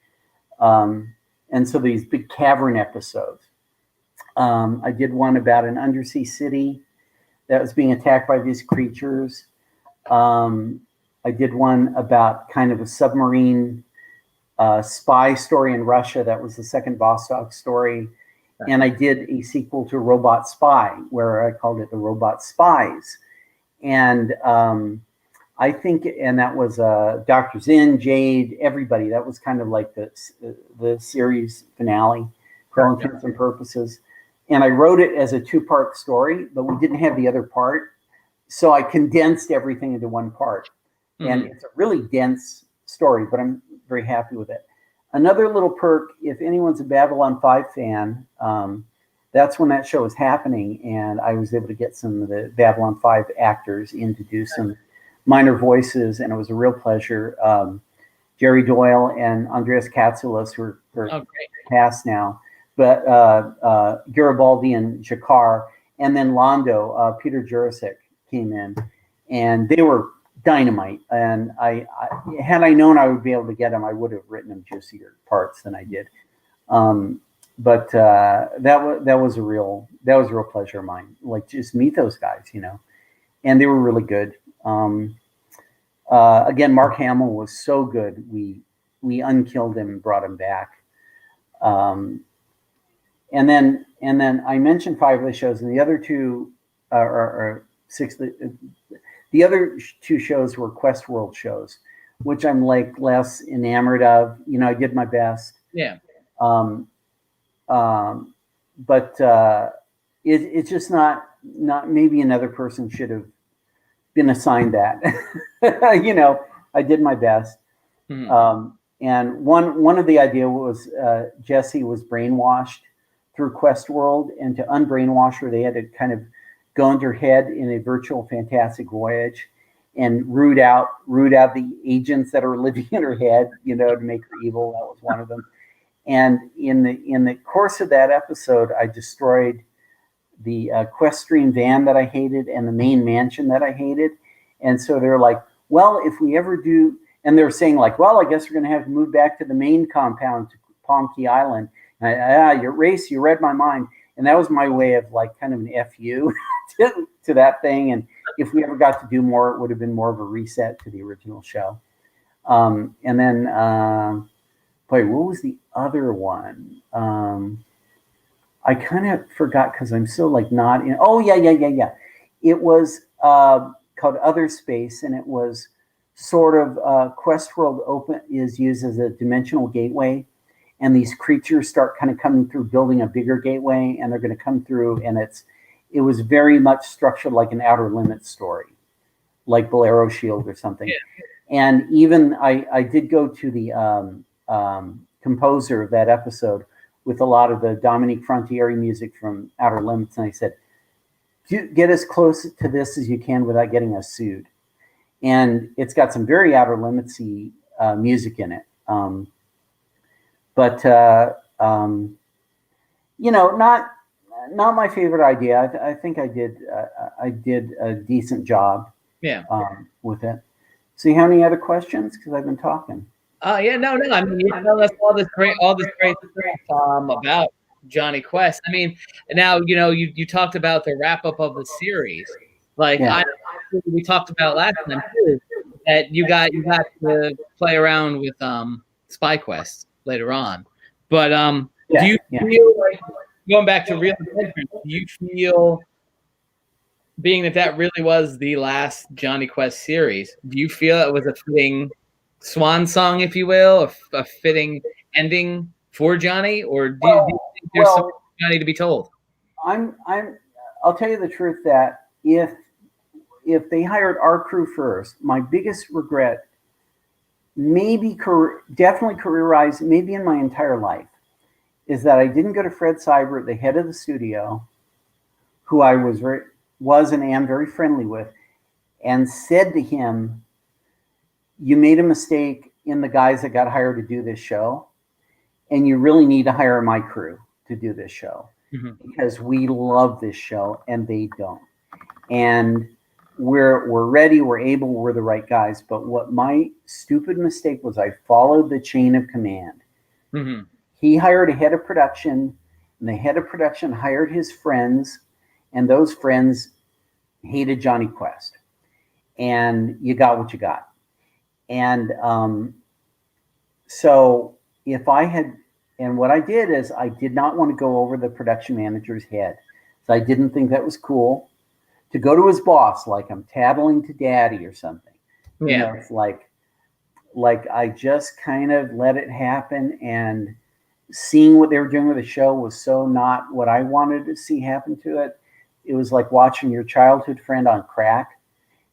And so these big cavern episodes. I did one about an undersea city that was being attacked by these creatures. I did one about kind of a submarine spy story in Russia. That was the second Vostok story. And I did a sequel to Robot Spy, where I called it The Robot Spies. And I think, and that was Dr. Zinn, Jade, everybody. That was kind of like the series finale for all intents and purposes. And I wrote it as a 2-part story, but we didn't have the other part. So I condensed everything into one part. And it's a really dense story, but I'm very happy with it. Another little perk, if anyone's a Babylon 5 fan, that's when that show was happening, and I was able to get some of the Babylon 5 actors in to do some minor voices, and it was a real pleasure. Jerry Doyle and Andreas Katsoulis, who are past now, but Garibaldi and Jakar, and then Londo, Peter Jurasik came in, and they were dynamite. And I had I known I would be able to get them, I would have written them juicier parts than I did. But that was a real pleasure of mine. Like, just meet those guys, you know, and they were really good. Again, Mark Hamill was so good. We unkilled him and brought him back. And then I mentioned 5 of the shows, and the other 2 or 6. The other 2 shows were Quest World shows, which I'm like less enamored of. You know, I did my best. Yeah. But it's just not maybe another person should have been assigned that. You know, I did my best. And one of the idea was Jesse was brainwashed through Quest World, and to unbrainwash her, they had to kind of go into her head in a virtual Fantastic Voyage and root out the agents that are living in her head, you know, to make her evil. That was one of them. And in the course of that episode, I destroyed the Questream van that I hated and the main mansion that I hated. And so they're like, well, if we ever do, and they're saying like, well, I guess we're going to have to move back to the main compound to Palm Key Island. And your race, you read my mind. And that was my way of like kind of an FU to that thing. And if we ever got to do more, it would have been more of a reset to the original show. And then, boy, what was the other one? I kind of forgot because I'm so like not in. Oh, yeah. It was called Other Space, and it was sort of Quest World Open is used as a dimensional gateway. And these creatures start kind of coming through, building a bigger gateway, and they're going to come through. And it was very much structured like an Outer Limits story, like Bolero Shield or something. Yeah. And even I did go to the composer of that episode with a lot of the Dominique Frontieri music from Outer Limits, and I said, get as close to this as you can without getting us sued. And it's got some very Outer Limitsy music in it. But you know, not my favorite idea. I think I did a decent job. Yeah. With it. So you have any other questions? Because I've been talking. Yeah, no. I mean, you tell us all this great stuff about Jonny Quest. I mean, now you know you talked about the wrap up of the series. Like we talked about last time too, that you got to play around with Spy Quest later on. But do you feel like, going back to Real Adventures, do you feel, being that really was the last Jonny Quest series, do you feel it was a fitting swan song, if you will, a fitting ending for Jonny, or do you think there's something for Jonny to be told? I'll tell you the truth that if they hired our crew first, my biggest regret, definitely career-wise, maybe in my entire life, is that I didn't go to Fred Seibert, the head of the studio, who I was and am very friendly with, and said to him, you made a mistake in the guys that got hired to do this show, and you really need to hire my crew to do this show, because we love this show and they don't. And we're ready, we're able, we're the right guys. But what my stupid mistake was, I followed the chain of command. He hired a head of production, and the head of production hired his friends, and those friends hated Jonny Quest. And you got what you got. And so if I had, and what I did is I did not want to go over the production manager's head. So I didn't think that was cool to go to his boss like I'm tattling to daddy or something. Yeah. You know, it's like I just kind of let it happen, and seeing what they were doing with the show was so not what I wanted to see happen to it. It was like watching your childhood friend on crack.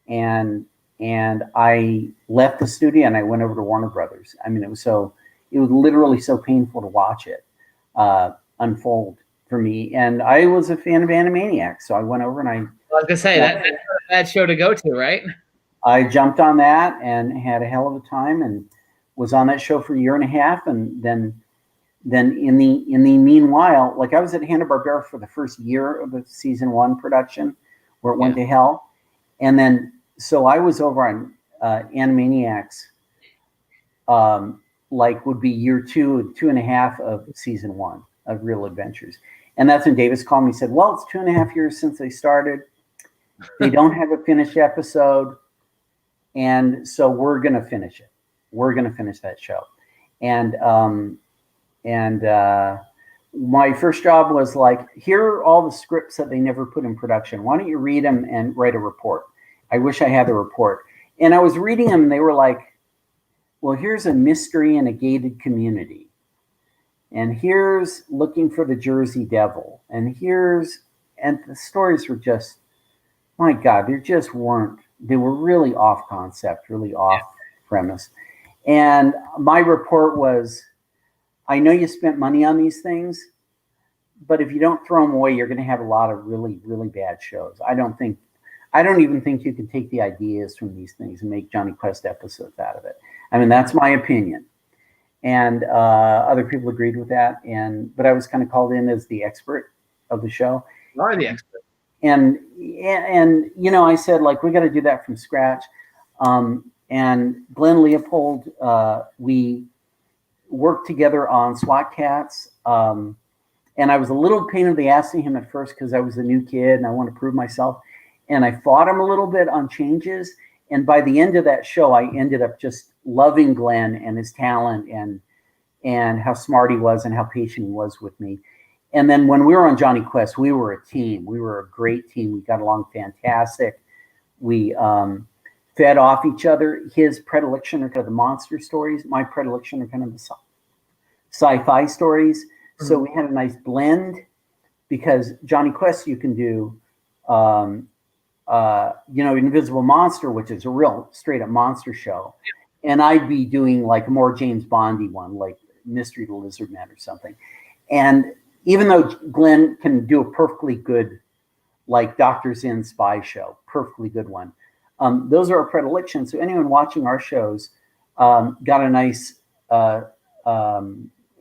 And I left the studio and I went over to Warner Brothers. I mean, it was literally so painful to watch it unfold for me. And I was a fan of Animaniacs, so I went over and I was gonna say that's a bad show to go to, right? I jumped on that and had a hell of a time, and was on that show for a year and a half. And then in the meanwhile, like I was at Hanna-Barbera for the first year of the season 1 production, where it went to hell, and then so I was over on Animaniacs, like would be year 2 and a half of season 1 of Real Adventures. And that's when Davis called me and said, well, it's 2.5 years since they started. They don't have a finished episode. And so we're going to finish it. We're going to finish that show. And my first job was like, here are all the scripts that they never put in production. Why don't you read them and write a report? I wish I had the report. And I was reading them, and they were like, well, here's a mystery in a gated community. And here's looking for the Jersey Devil. And the stories were just, my God, they were really off concept, really off premise. And my report was, I know you spent money on these things, but if you don't throw them away, you're going to have a lot of really, really bad shows. I don't even think you can take the ideas from these things and make Jonny Quest episodes out of it. I mean, that's my opinion. And other people agreed with that. But I was kind of called in as the expert of the show. You are the expert. And you know, I said, like, we got to do that from scratch. And Glenn Leopold, we worked together on SWAT Cats. And I was a little pain in the ass to him at first because I was a new kid and I wanted to prove myself. And I fought him a little bit on changes. And by the end of that show, I ended up just loving Glenn and his talent and how smart he was and how patient he was with me. And then when we were on Jonny Quest, we were a team. We were a great team. We got along fantastic. We fed off each other. His predilection are kind of the monster stories. My predilection are kind of the sci-fi stories. Mm-hmm. So we had a nice blend, because Jonny Quest, you can do, you know, Invisible Monster, which is a real straight up monster show. Yeah. And I'd be doing like a more James Bondy one, like Mystery to Lizard Man or something. And even though Glenn can do a perfectly good, like Doctor's In spy show, perfectly good one. Those are our predilections. So anyone watching our shows got a nice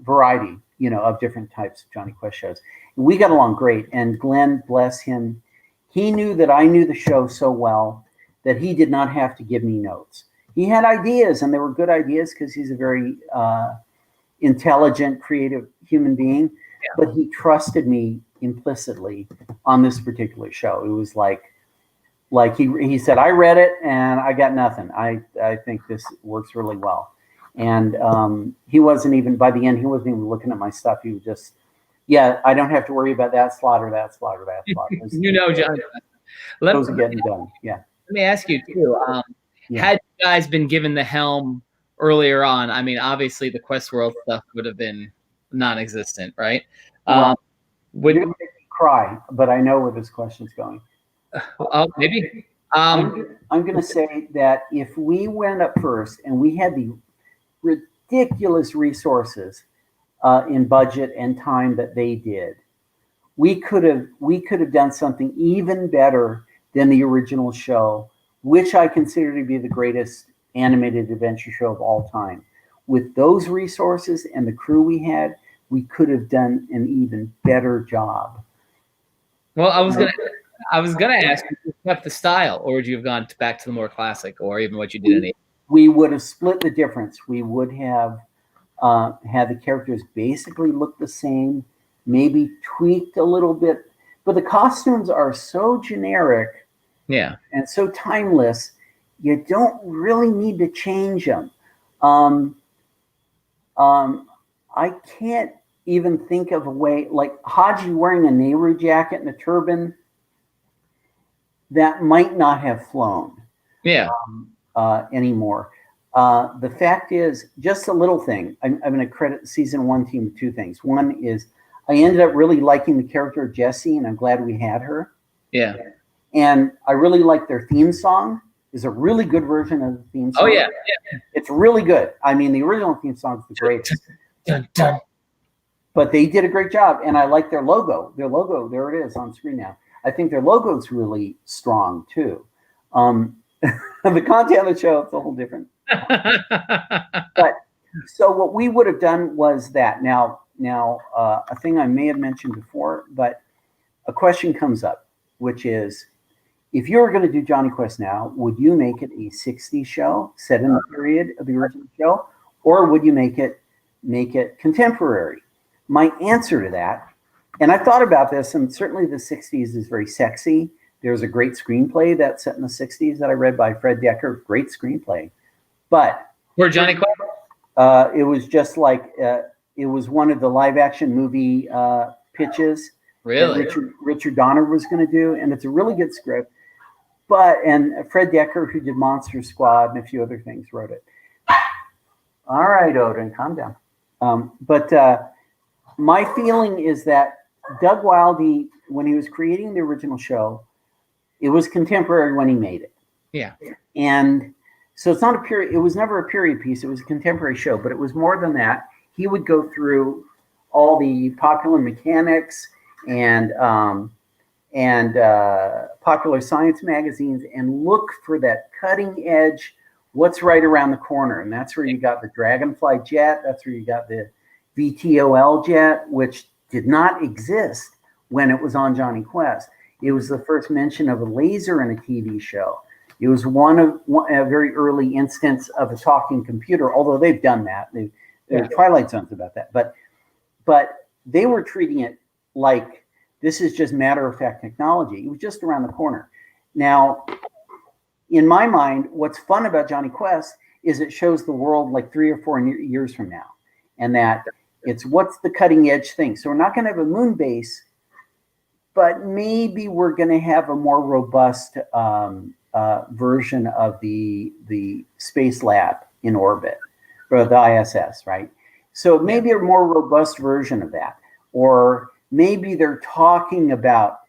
variety, you know, of different types of Jonny Quest shows. We got along great. And Glenn, bless him, he knew that I knew the show so well that he did not have to give me notes. He had ideas, and they were good ideas because he's a very intelligent, creative human being. Yeah. But he trusted me implicitly on this particular show. It was like he said, I read it and I got nothing. I think this works really well. And he wasn't even, by the end, he wasn't even looking at my stuff. He was just, yeah, I don't have to worry about that slot or that slot or that slot. You know, John. Those are getting done. Yeah. Let me ask you too. Had you guys been given the helm earlier on, I mean, obviously the Quest World stuff would have been non-existent, right? Well, would you make me cry? But I know where this question's going. Maybe. I'm going to say that if we went up first and we had the ridiculous resources in budget and time that they did, we could have done something even better than the original show, which I consider to be the greatest animated adventure show of all time. With those resources and the crew we had, we could have done an even better job. Well, I was gonna ask, would you have kept the style, or would you have gone back to the more classic, or even what you did in the? We would have split the difference. We would have had the characters basically look the same, maybe tweaked a little bit, but the costumes are so generic, yeah, and so timeless. you don't really need to change them. I can't even think of a way, like Haji wearing a Nehru jacket and a turban, that might not have flown anymore. The fact is, just a little thing, I'm going to credit season 1 team with 2 things. One is I ended up really liking the character of Jessie, and I'm glad we had her. Yeah. And I really like their theme song. Is a really good version of the theme song. Oh, yeah. It's really good. I mean, the original theme song is the greatest. Dun, dun. But they did a great job, and I like their logo. Their logo, there it is on screen now. I think their logo is really strong, too. The content of the show, it's a whole different. But so what we would have done was that. Now, a thing I may have mentioned before, but a question comes up, which is, if you were going to do Jonny Quest now, would you make it a 60s show set in the period of the original show, or would you make it contemporary? My answer to that, and I thought about this, and certainly the 60s is very sexy. There's a great screenplay that's set in the 60s that I read by Fred Decker. Great screenplay. But for Jonny Quest? It was just like, it was one of the live action movie pitches. Really? That Richard Donner was going to do, and it's a really good script. And Fred Decker, who did Monster Squad and a few other things, wrote it. All right, Odin, calm down. My feeling is that Doug Wildey, when he was creating the original show, it was contemporary when he made it. Yeah. And so it's not a period. It was never a period piece. It was a contemporary show, but it was more than that. He would go through all the popular mechanics and popular science magazines and look for that cutting edge, what's right around the corner. And that's where you got the Dragonfly jet. That's where you got the VTOL jet, which did not exist when it was on Jonny Quest. It was the first mention of a laser in a TV show. It was a very early instance of a talking computer, although they've done that. There are Twilight Zones about that. But they were treating it like this is just matter-of-fact technology. It was just around the corner. Now, in my mind, what's fun about Jonny Quest is it shows the world like 3 or 4 years from now. And that it's what's the cutting edge thing. So we're not going to have a moon base, but maybe we're going to have a more robust version of the space lab in orbit, or the ISS, right? So maybe a more robust version of that. Or maybe they're talking about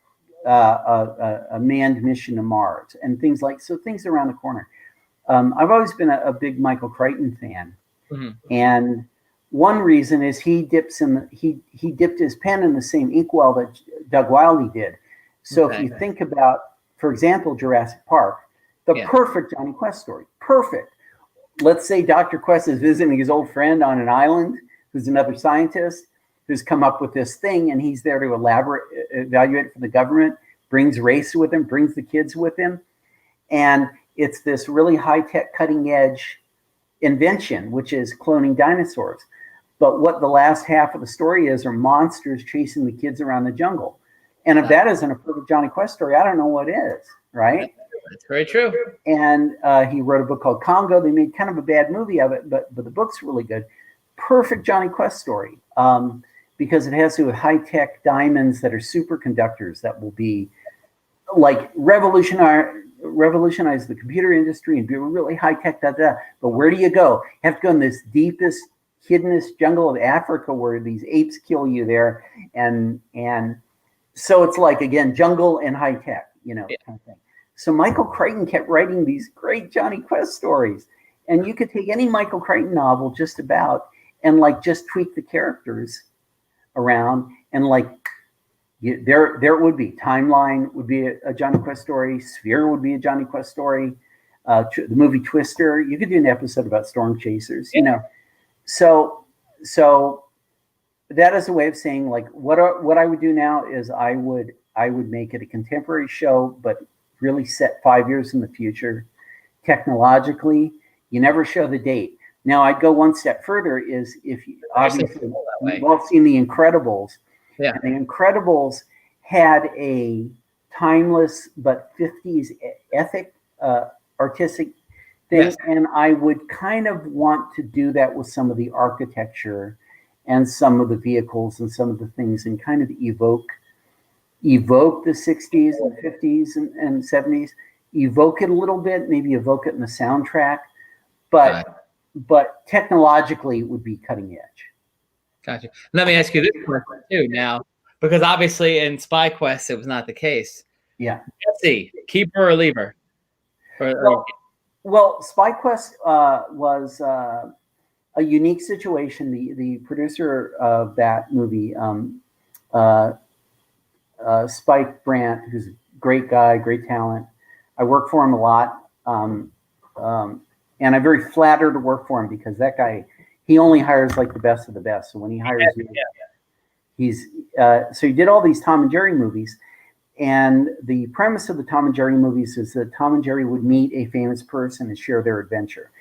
a manned mission to Mars and things around the corner. I've always been a big Michael Crichton fan. Mm-hmm. And one reason is he dipped his pen in the same inkwell that Doug Wildey did. So if you think about, for example, Jurassic Park, the perfect Jonny Quest story, perfect. Let's say Dr. Quest is visiting his old friend on an island, who's another scientist, who's come up with this thing, and he's there to evaluate it for the government, brings race with him, brings the kids with him. And it's this really high-tech, cutting-edge invention, which is cloning dinosaurs. But what the last half of the story is are monsters chasing the kids around the jungle. And if that isn't a perfect Jonny Quest story, I don't know what is, right? That's very true. And he wrote a book called Congo. They made kind of a bad movie of it, but the book's really good. Perfect Jonny Quest story, because it has to do with high-tech diamonds that are superconductors that will be like revolutionize the computer industry and be really high-tech, but where do you go? You have to go in this deepest, hiddenest jungle of Africa where these apes kill you there. And so it's like, again, jungle and high-tech, kind of thing. So Michael Crichton kept writing these great Jonny Quest stories. And you could take any Michael Crichton novel just about and just tweak the characters around, and there it would be. Timeline would be a Jonny Quest story. Sphere would be a Jonny Quest story. The movie Twister, you could do an episode about storm chasers, So that is a way of saying what I would do now is I would make it a contemporary show, but really set 5 years in the future. Technologically, you never show the date. Now, I'd go one step further. Is if you, obviously we've all seen The Incredibles. Yeah. And The Incredibles had a timeless but 50s artistic thing. Yes. And I would kind of want to do that with some of the architecture and some of the vehicles and some of the things, and kind of evoke the 60s and 50s and 70s, evoke it a little bit, maybe evoke it in the soundtrack, but technologically it would be cutting edge. Gotcha. Let me ask you this question too now, because obviously in Spy Quest it was not the case. Yeah. Jesse, keeper or leaver? Well, Spy Quest was a unique situation. The producer of that movie, Spike Brandt, who's a great guy, great talent. I work for him a lot, and I'm very flattered to work for him, because that guy, he only hires like the best of the best. So when he hires you, so he did all these Tom and Jerry movies. And the premise of the Tom and Jerry movies is that Tom and Jerry would meet a famous person and share their adventure.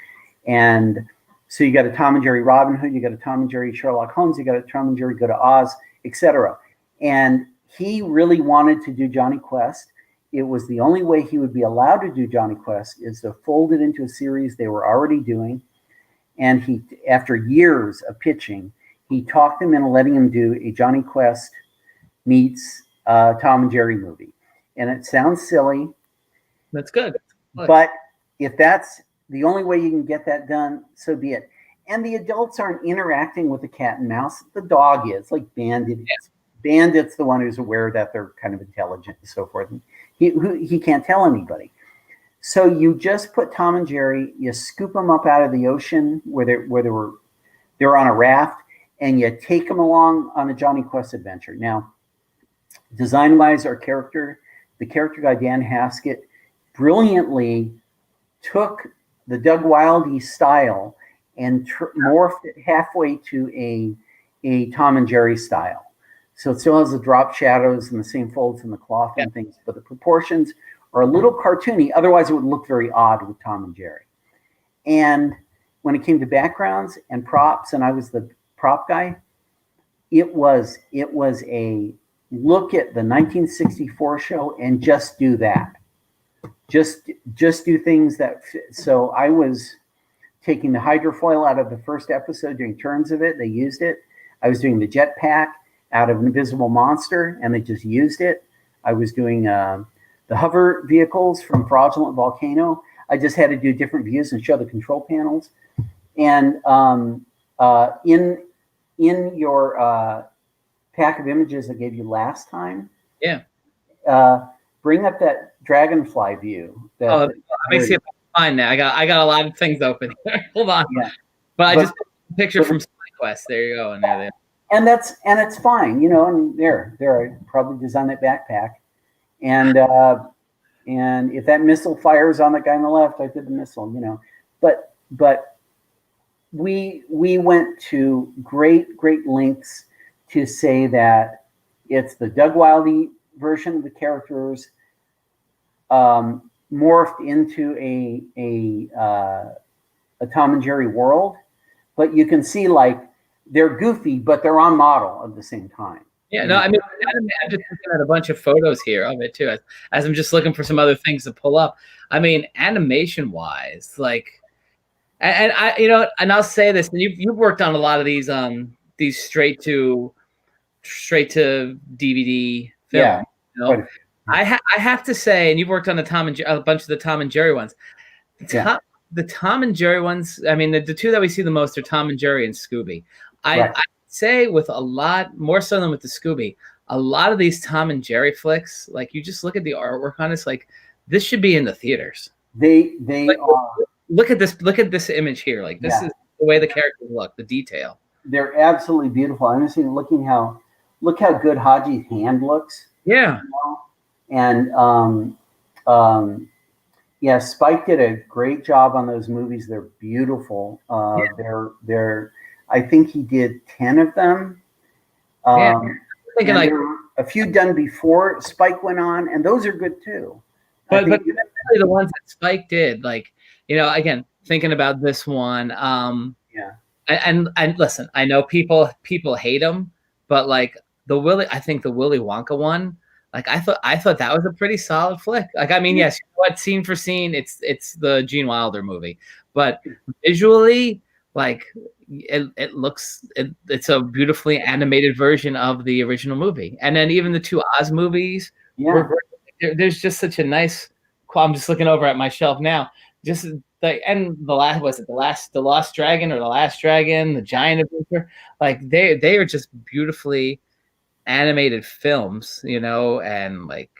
And so you got a Tom and Jerry Robin Hood, you got a Tom and Jerry Sherlock Holmes, you got a Tom and Jerry Go to Oz, etc. And he really wanted to do Jonny Quest. It was the only way he would be allowed to do Jonny Quest, is to fold it into a series they were already doing. And he, after years of pitching, he talked him into letting him do a Jonny Quest meets Tom and Jerry movie. And it sounds silly. That's good. But if that's the only way you can get that done, so be it. And the adults aren't interacting with the cat and mouse. The dog is, like Bandit. Yeah. Bandit's the one who's aware that they're kind of intelligent and so forth. And he can't tell anybody. So you just put Tom and Jerry, you scoop them up out of the ocean where they were on a raft, and you take them along on a Jonny Quest adventure. Now, design-wise, the character guy, Dan Haskett, brilliantly took the Doug Wildey style and morphed it halfway to a Tom and Jerry style. So it still has the drop shadows and the same folds in the cloth and things, but the proportions are a little cartoony. Otherwise, it would look very odd with Tom and Jerry. And when it came to backgrounds and props, and I was the prop guy, it was a look at the 1964 show and just do that. Just do things that fit. So I was taking the hydrofoil out of the first episode, doing turns of it. They used it. I was doing the jetpack out of Invisible Monster, and they just used it. I was doing the hover vehicles from Fraudulent Volcano. I just had to do different views and show the control panels. And in your pack of images I gave you last time, bring up that dragonfly view. Let me see if I can find that. I got a lot of things open here. Hold on. Yeah. But I just took a picture from Spy Quest. There you go. And there they are. And it's fine, you know. And there, I probably designed that backpack. And if that missile fires on the guy on the left, I did the missile, you know. But we went to great lengths to say that it's the Doug Wildey version of the characters morphed into a Tom and Jerry world. But you can see, like, they're goofy, but they're on model at the same time. Yeah, no, I mean, I'm just looking at a bunch of photos here of it too, as I'm just looking for some other things to pull up. I mean, animation-wise, like, and I, you know, and I'll say this, and you've worked on a lot of these straight to DVD film. Yeah, you know? I have to say, and you've worked on a bunch of the Tom and Jerry ones. The Tom and Jerry ones, I mean, the two that we see the most are Tom and Jerry and Scooby. I say with a lot more so than with the Scooby, a lot of these Tom and Jerry flicks, like, you just look at the artwork on this, like, this should be in the theaters. They like, are. Look at this image here. Like, this is the way the characters look, the detail. They're absolutely beautiful. I'm just looking look how good Haji's hand looks. Yeah. You know? And Spike did a great job on those movies. They're beautiful. They're I think he did 10 of them. Thinking like a few done before Spike went on, and those are good too. But the ones that Spike did, like, you know, again, thinking about this one, and listen, I know people hate them, but like I think the Willy Wonka one, Like I thought that was a pretty solid flick. Like I mean, yes, you know what, scene for scene, it's the Gene Wilder movie, but visually, like it looks it's a beautifully animated version of the original movie. And then even the two Oz movies were great. There's just such a nice. I'm just looking over at my shelf now. Just like, and the last, was it the Lost Dragon or the Last Dragon, the Giant Adventure? Like they are just beautifully animated films, you know, and like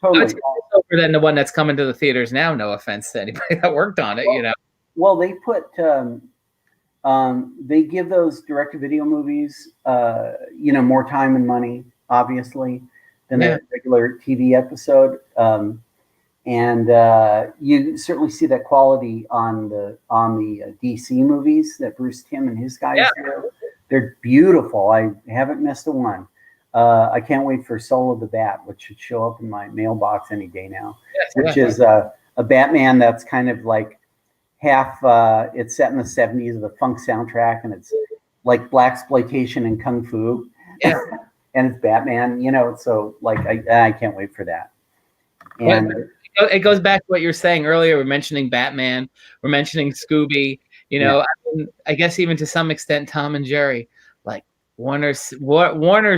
totally. Over than the one that's coming to the theaters now. No offense to anybody that worked on it, you know. Well, they put they give those direct-to-video movies, you know, more time and money, obviously, than a regular TV episode. And you certainly see that quality on the DC movies that Bruce Timm and his guys do. They're beautiful. I haven't missed a one. I can't wait for Soul of the Bat, which should show up in my mailbox any day now. Which is a Batman that's kind of like half. It's set in the '70s with a funk soundtrack, and it's like blaxploitation and kung fu. Yeah, and it's Batman. You know, so like I can't wait for that. And it goes back to what you were saying earlier. We're mentioning Batman. We're mentioning Scooby. You know, I guess even to some extent, Tom and Jerry. Like Warner's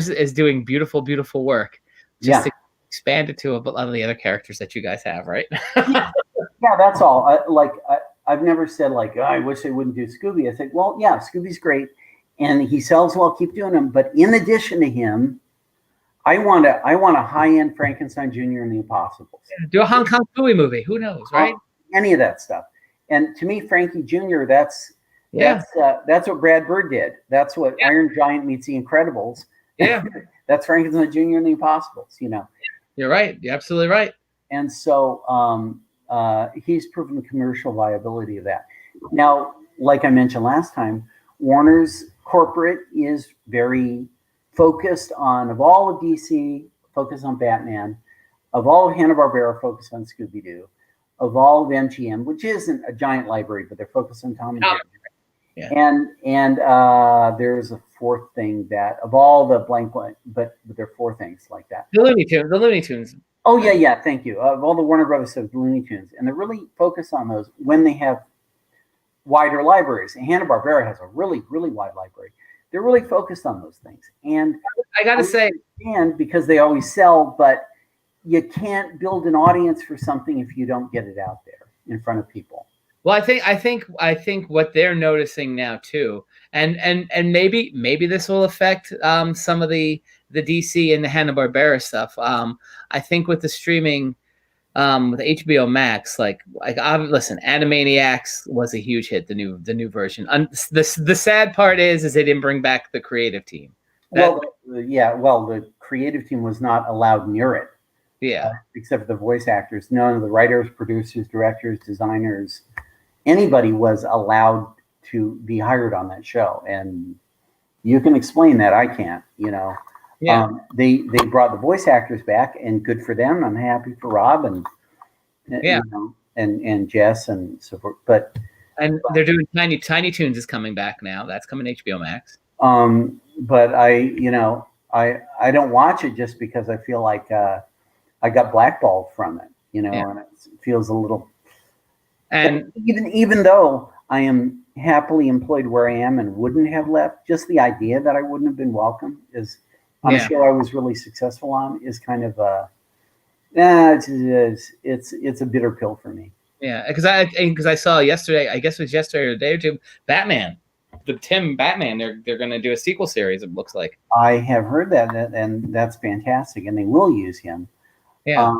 is doing beautiful, beautiful work. Just to expand it to a lot of the other characters that you guys have, right? yeah, that's all. I've never said like, oh, I wish they wouldn't do Scooby. I think, well, yeah, Scooby's great, and he sells well. Keep doing them. But in addition to him, I want a high-end Frankenstein Jr. and the Impossibles. Do a Hong Kong Phooey movie. Who knows, right? Any of that stuff. And to me, Frankie Jr. That's what Brad Bird did. That's what Iron Giant meets the Incredibles. Yeah, that's Frankenstein Jr. and the Impossibles. You know, you're right. You're absolutely right. And so he's proven the commercial viability of that. Now, like I mentioned last time, Warner's corporate is very focused on, of all of DC, focused on Batman, of all of Hanna-Barbera, focused on Scooby-Doo, of all of MGM, which isn't a giant library, but they're focused on Tom and Jerry. Yeah. And there's a fourth thing that, of all the blank, but there are four things like that. The Looney Tunes. Oh, yeah, thank you. Of all the Warner Brothers stuff, the Looney Tunes. And they're really focused on those when they have wider libraries. And Hanna-Barbera has a really, really wide library. They're really focused on those things. And I got to say, because they always sell, but you can't build an audience for something if you don't get it out there in front of people. Well, I think what they're noticing now too, and maybe this will affect some of the DC and the Hanna-Barbera stuff. I think with the streaming, with HBO Max, like listen, Animaniacs was a huge hit. The new version. The sad part is they didn't bring back the creative team. The creative team was not allowed near it. Yeah, except for the voice actors. None of the writers, producers, directors, designers, anybody was allowed to be hired on that show. And you can explain that. I can't, you know. Yeah. They brought the voice actors back, and good for them. I'm happy for Rob and you know, and Jess and so forth. But they're doing Tiny Toons is coming back now. That's coming to HBO Max. But I don't watch it just because I feel like I got blackballed from it, you know, and it feels a little. And even though I am happily employed where I am and wouldn't have left, just the idea that I wouldn't have been welcome is on a show I was really successful on is kind of it's a bitter pill for me. Yeah, because I saw yesterday, I guess it was yesterday or the day or two, Batman, the Tim Batman. They're going to do a sequel series. It looks like. I have heard that, and that's fantastic, and they will use him. Yeah.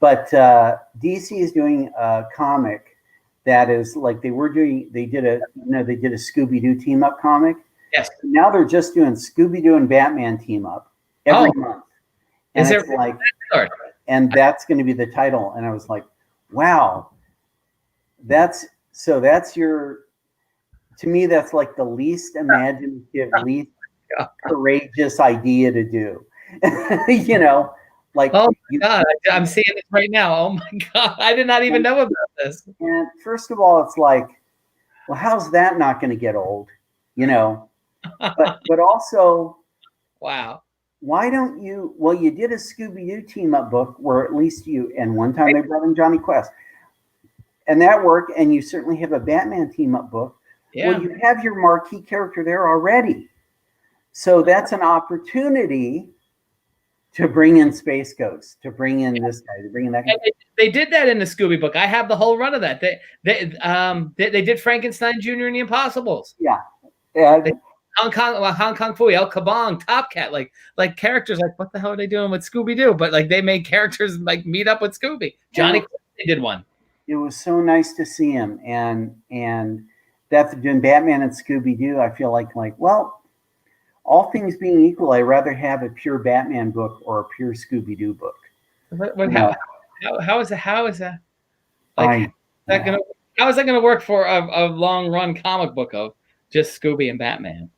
But DC is doing a comic that is like they did a Scooby-Doo team up comic. Yes. Now they're just doing Scooby-Doo and Batman team up every month. And it's like, and that's going to be the title. And I was like, wow, to me, that's like the least imaginative, least courageous idea to do, you know? Like, oh my God, I'm seeing this right now. Oh my God, I did not even know about this. And first of all, it's like, well, how's that not going to get old? You know, but also, wow. why don't you? Well, you did a Scooby-Doo team-up book where at least you, and one time they brought in Jonny Quest, and that worked. And you certainly have a Batman team-up book. Yeah. Well, you have your marquee character there already, so that's an opportunity to bring in Space Ghost, to bring in this guy, to bring in that guy. They did that in the Scooby book. I have the whole run of that. They did Frankenstein Jr. and the Impossibles. Yeah. Hong Kong Fooey, El Kabong, Top Cat, like characters. Like, what the hell are they doing with Scooby Doo? But like, they made characters like meet up with Scooby. Jonny Quest, they did one. It was so nice to see him, and that's doing Batman and Scooby Doo. I feel like well, all things being equal, I'd rather have a pure Batman book or a pure Scooby Doo book. How is that? Like, how is that gonna work for a long run comic book of just Scooby and Batman?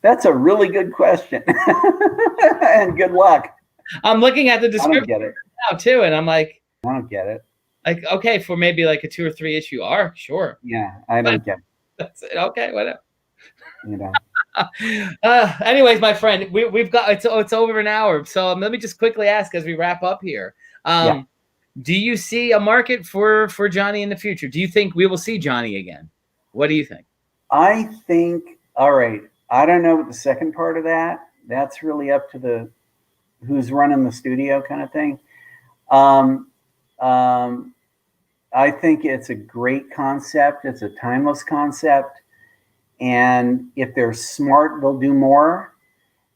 That's a really good question, and good luck. I'm looking at the description now too, and I'm like, I don't get it. Like, okay, for maybe like a 2 or 3 issue arc, sure. Yeah, I don't get it. That's it. Okay, whatever. You know. Anyways, my friend, we've got it's over an hour, so let me just quickly ask as we wrap up here. Do you see a market for Jonny in the future? Do you think we will see Jonny again? What do you think? I think, all right, I don't know the second part of that. That's really up to the who's running the studio kind of thing. I think it's a great concept. It's a timeless concept. And if they're smart, they'll do more.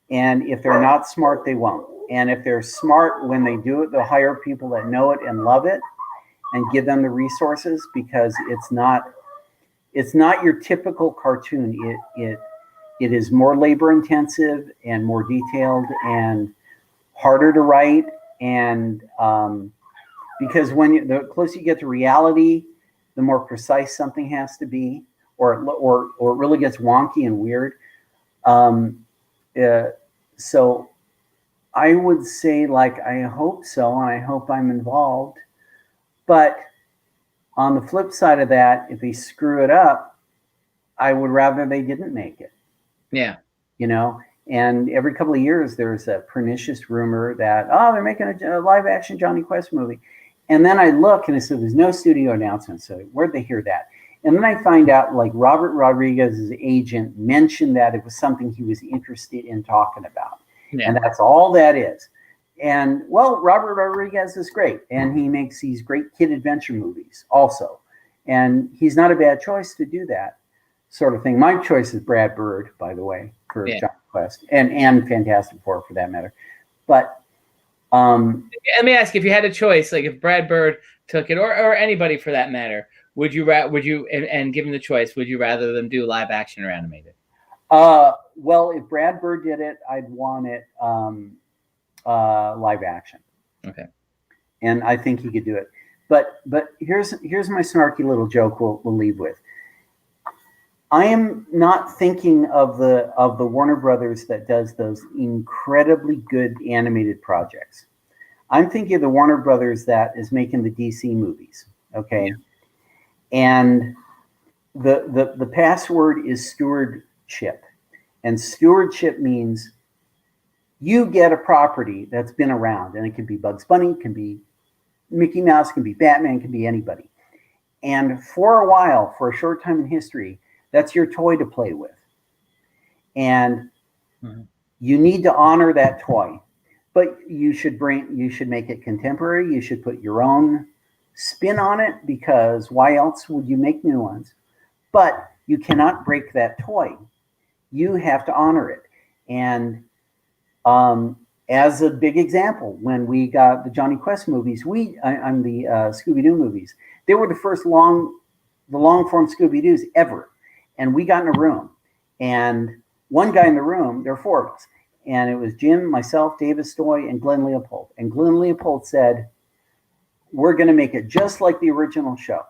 And if they're not smart, they won't. And if they're smart, when they do it, they'll hire people that know it and love it and give them the resources, because it's not your typical cartoon. It is more labor intensive and more detailed and harder to write. And because the closer you get to reality, the more precise something has to be, or it really gets wonky and weird. So I would say, like, I hope so, and I hope I'm involved. But on the flip side of that, if they screw it up, I would rather they didn't make it. Yeah. You know, and every couple of years there's a pernicious rumor that, they're making a live action Jonny Quest movie. And then I look and I said, there's no studio announcement. So where'd they hear that? And then I find out, like, Robert Rodriguez's agent mentioned that it was something he was interested in talking about. Yeah. And that's all that is. And, well, Robert Rodriguez is great. And he makes these great kid adventure movies also. And he's not a bad choice to do that sort of thing. My choice is Brad Bird, by the way, for Jonny Quest. And Fantastic Four, for that matter. But let me ask you, if you had a choice, like if Brad Bird took it, or anybody for that matter, would you and given the choice, would you rather them do live action or animated? Well, if Brad Bird did it, I'd want it live action. Okay. And I think he could do it. But here's my snarky little joke we'll leave with. I am not thinking of the Warner Brothers that does those incredibly good animated projects. I'm thinking of the Warner Brothers that is making the DC movies. Okay. Yeah. And the password is stewardship. And stewardship means you get a property that's been around, and it can be Bugs Bunny, it can be Mickey Mouse, it can be Batman, it can be anybody. And for a while, for a short time in history, that's your toy to play with. And you need to honor that toy. But you should make it contemporary. You should put your own spin on it, because why else would you make new ones? But you cannot break that toy. You have to honor it. And as a big example, when we got the Jonny Quest movies, the Scooby-Doo movies, they were the first long form Scooby-Doos ever. And we got in a room, and one guy in the room, there were 4 of us, and it was Jim, myself, David Stoy, and Glenn Leopold. And Glenn Leopold said, we're going to make it just like the original show.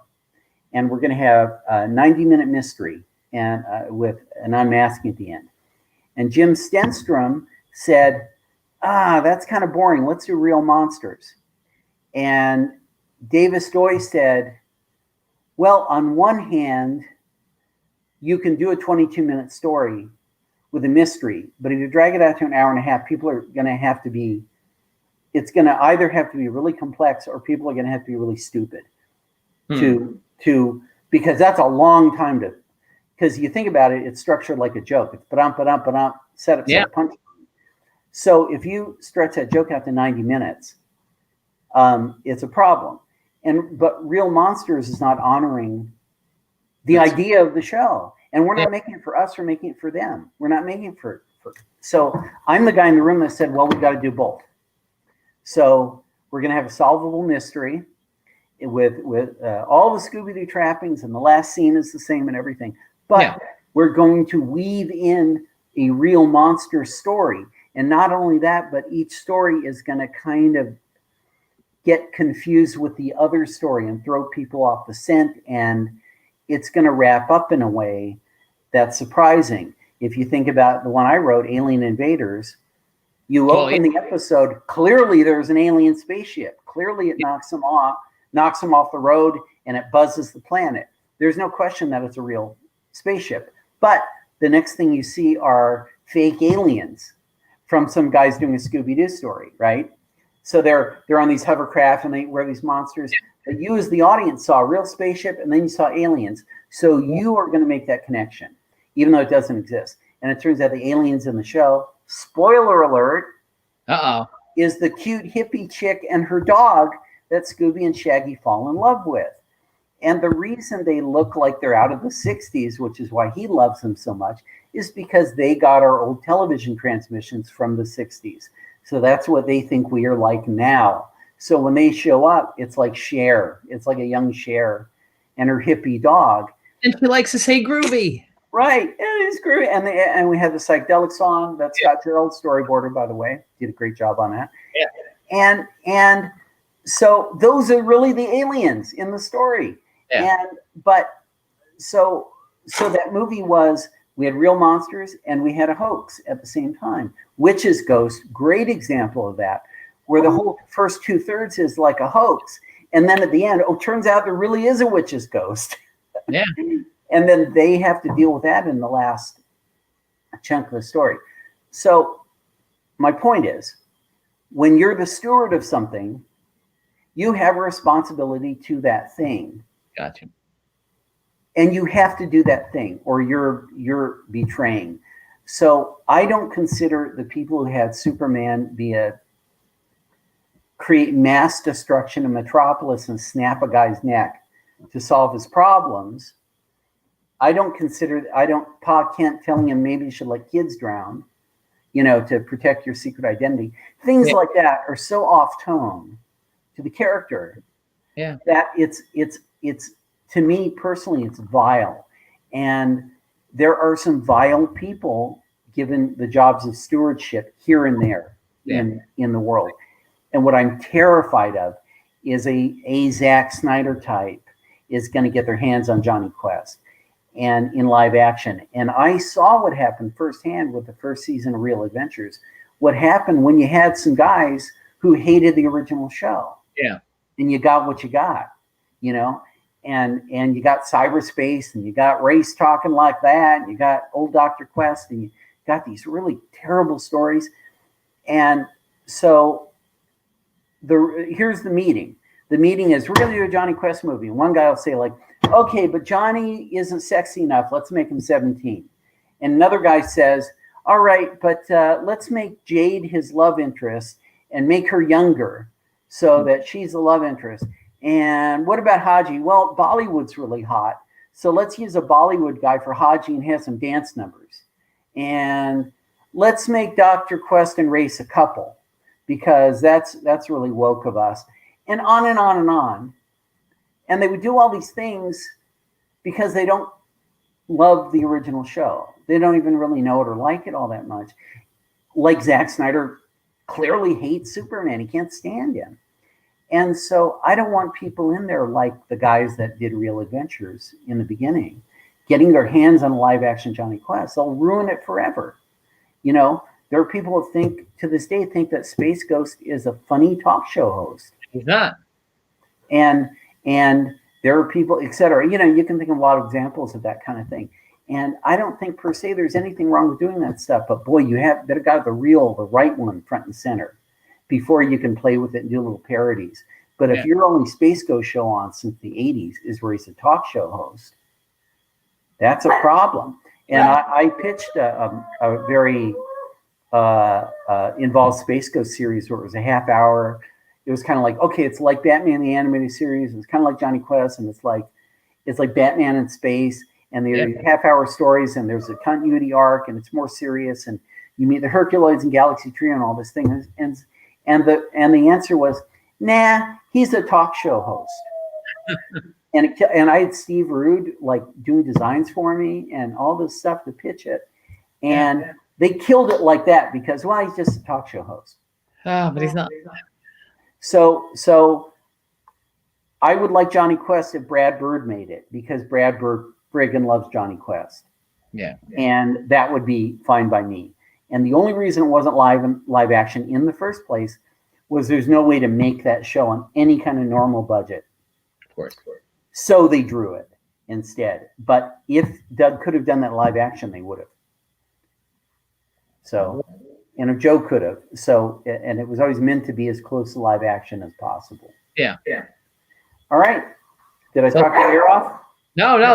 And we're going to have a 90-minute mystery and with an unmasking at the end. And Jim Stenstrom said, that's kind of boring. Let's do real monsters. And David Stoy said, well, on one hand, you can do a 22-minute story with a mystery. But if you drag it out to an hour and a half, people are going to have to be, it's going to either have to be really complex or people are going to have to be really stupid to because that's a long time to, because you think about it, it's structured like a joke. It's ba-dum, set up, punch. So if you stretch that joke out to 90 minutes, it's a problem. But Real Monsters is not honoring the idea of the show. And we're not making it for us, we're making it for them. We're not making it for so I'm the guy in the room that said, well, we've got to do both. So we're going to have a solvable mystery with all the Scooby-Doo trappings, and the last scene is the same and everything. But we're going to weave in a real monster story. And not only that, but each story is going to kind of get confused with the other story and throw people off the scent. And it's going to wrap up in a way that's surprising. If you think about the one I wrote, Alien Invaders, you open the episode, clearly there's an alien spaceship. Clearly it knocks them off the road, and it buzzes the planet. There's no question that it's a real spaceship. But the next thing you see are fake aliens from some guys doing a Scooby-Doo story, right? So they're on these hovercraft, and they wear these monsters. But you as the audience saw a real spaceship, and then you saw aliens. So you are going to make that connection, even though it doesn't exist. And it turns out the aliens in the show, spoiler alert, is the cute hippie chick and her dog that Scooby and Shaggy fall in love with. And the reason they look like they're out of the 60s, which is why he loves them so much, is because they got our old television transmissions from the 60s. So that's what they think we are like now. So when they show up, it's like Cher. It's like a young Cher and her hippie dog. And she likes to say groovy. Right. It is groovy. And we have the psychedelic song. That's Scott Gerald's storyboarder, by the way. Did a great job on that. Yeah. And so those are really the aliens in the story. Yeah. So that movie was, we had real monsters and we had a hoax at the same time. Witch's Ghost, great example of that, where the whole first 2/3 is like a hoax. And then at the end, turns out there really is a witch's ghost. Yeah. And then they have to deal with that in the last chunk of the story. So my point is, when you're the steward of something, you have a responsibility to that thing. Gotcha. And you have to do that thing, or you're betraying. So I don't consider the people who had Superman create mass destruction in Metropolis and snap a guy's neck to solve his problems. Pa Kent telling him maybe you should let kids drown, to protect your secret identity. Things like that are so off tone to the character that it's to me personally, it's vile. And there are some vile people given the jobs of stewardship here and there in the world. And what I'm terrified of is a Zack Snyder type is going to get their hands on Jonny Quest and in live action. And I saw what happened firsthand with the first season of Real Adventures. What happened when you had some guys who hated the original show. Yeah. And you got what you got, and you got cyberspace, and you got race talking like that, and you got old Dr. Quest, and you got these really terrible stories. And so here's the meeting. The meeting is, we're going to do a Jonny Quest movie. And one guy will say, like, okay, but Johnny isn't sexy enough. Let's make him 17. And another guy says, all right, but let's make Jade his love interest and make her younger so that she's the love interest. And what about Haji? Well, Bollywood's really hot. So let's use a Bollywood guy for Haji and have some dance numbers. And let's make Dr. Quest and Race a couple, because that's really woke of us. And on and on and on. And they would do all these things because they don't love the original show. They don't even really know it or like it all that much. Like Zack Snyder clearly hates Superman. He can't stand him. And so I don't want people in there like the guys that did Real Adventures in the beginning, getting their hands on a live action Jonny Quest. They'll ruin it forever. There are people who to this day think that Space Ghost is a funny talk show host. He's not. And there are people, et cetera. You can think of a lot of examples of that kind of thing. And I don't think per se there's anything wrong with doing that stuff. But boy, you have better got the right one front and center before you can play with it and do little parodies. But if your only Space Ghost show on since the 80s is where he's a talk show host, that's a problem. And I pitched a very involved Space Ghost series where it was a half hour. It was kind of like, okay, it's like Batman the Animated Series. It's kind of like Jonny Quest, and it's like Batman in space. And they're half-hour stories, and there's a continuity arc, and it's more serious. And you meet the Herculoids and Galaxy Trio and all this thing. And the answer was, nah, he's a talk show host. and I had Steve Rude like doing designs for me and all this stuff to pitch it, and they killed it like that because he's just a talk show host. Oh, but he's not. So I would like Jonny Quest if Brad Bird made it, because Brad Bird friggin' loves Jonny Quest. Yeah. And that would be fine by me. And the only reason it wasn't live action in the first place was there's no way to make that show on any kind of normal budget. Of course. So they drew it instead. But if Doug could have done that live action, they would have. So, and if Joe could have. So, and it was always meant to be as close to live action as possible. Yeah. All right. Did I talk your ear off? No. It's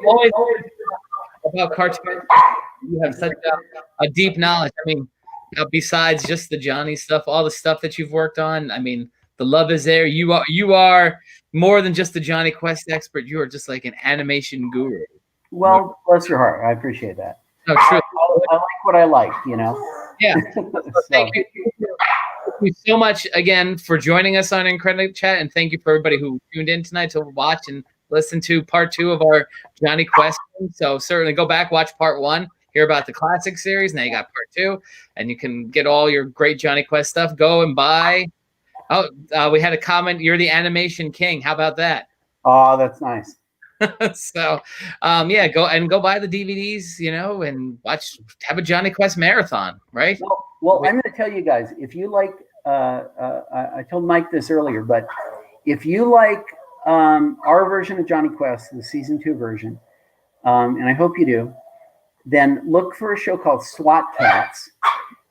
always about cartoons. You have such a deep knowledge. I mean, besides just the Johnny stuff, all the stuff that you've worked on. I mean, the love is there. You are more than just a Jonny Quest expert. You are just like an animation guru. Well, bless your heart. I appreciate that. No, true. I like what I like, you know. Yeah. Thank you so much again for joining us on IncrediChat, and thank you for everybody who tuned in tonight to watch and listen to part 2 of our Jonny Quest. So certainly go back, watch part 1, hear about the classic series. Now you got part 2, and you can get all your great Jonny Quest stuff. Go and buy. We had a comment. You're the animation king. How about that? Oh, that's nice. So, go buy the DVDs, and have a Jonny Quest marathon, right? Well, I'm going to tell you guys, if you like, I told Mike this earlier, but if you like our version of Jonny Quest, the season 2 version, and I hope you do, then look for a show called SWAT Cats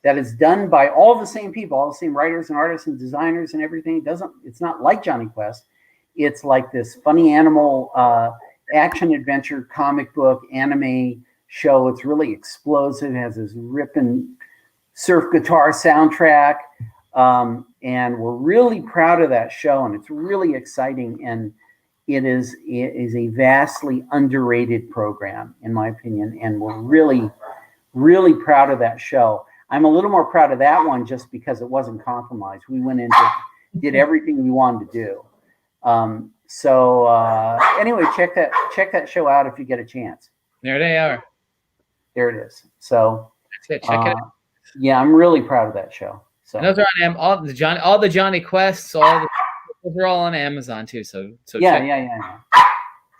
that is done by all the same people, all the same writers and artists and designers and everything. It's not like Jonny Quest. It's like this funny animal action adventure comic book anime show. It's really explosive. It has this ripping surf guitar soundtrack. And we're really proud of that show, and it's really exciting. And it is a vastly underrated program, in my opinion. And we're really, really proud of that show. I'm a little more proud of that one just because it wasn't compromised. We went in and did everything we wanted to do. Anyway, check that show out if you get a chance. There they are. There it is. So that's it. Check it out. Yeah, I'm really proud of that show. So and those are on all the Jonny Quests, those are all on Amazon too. So yeah.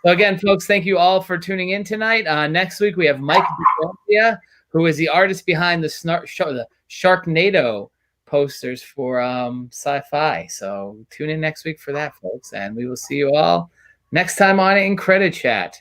So again, folks, thank you all for tuning in tonight. Next week we have Mike DeFrancia, who is the artist behind the Sharknado posters for sci-fi. So tune in next week for that, folks, and we will see you all next time on IncrediChat.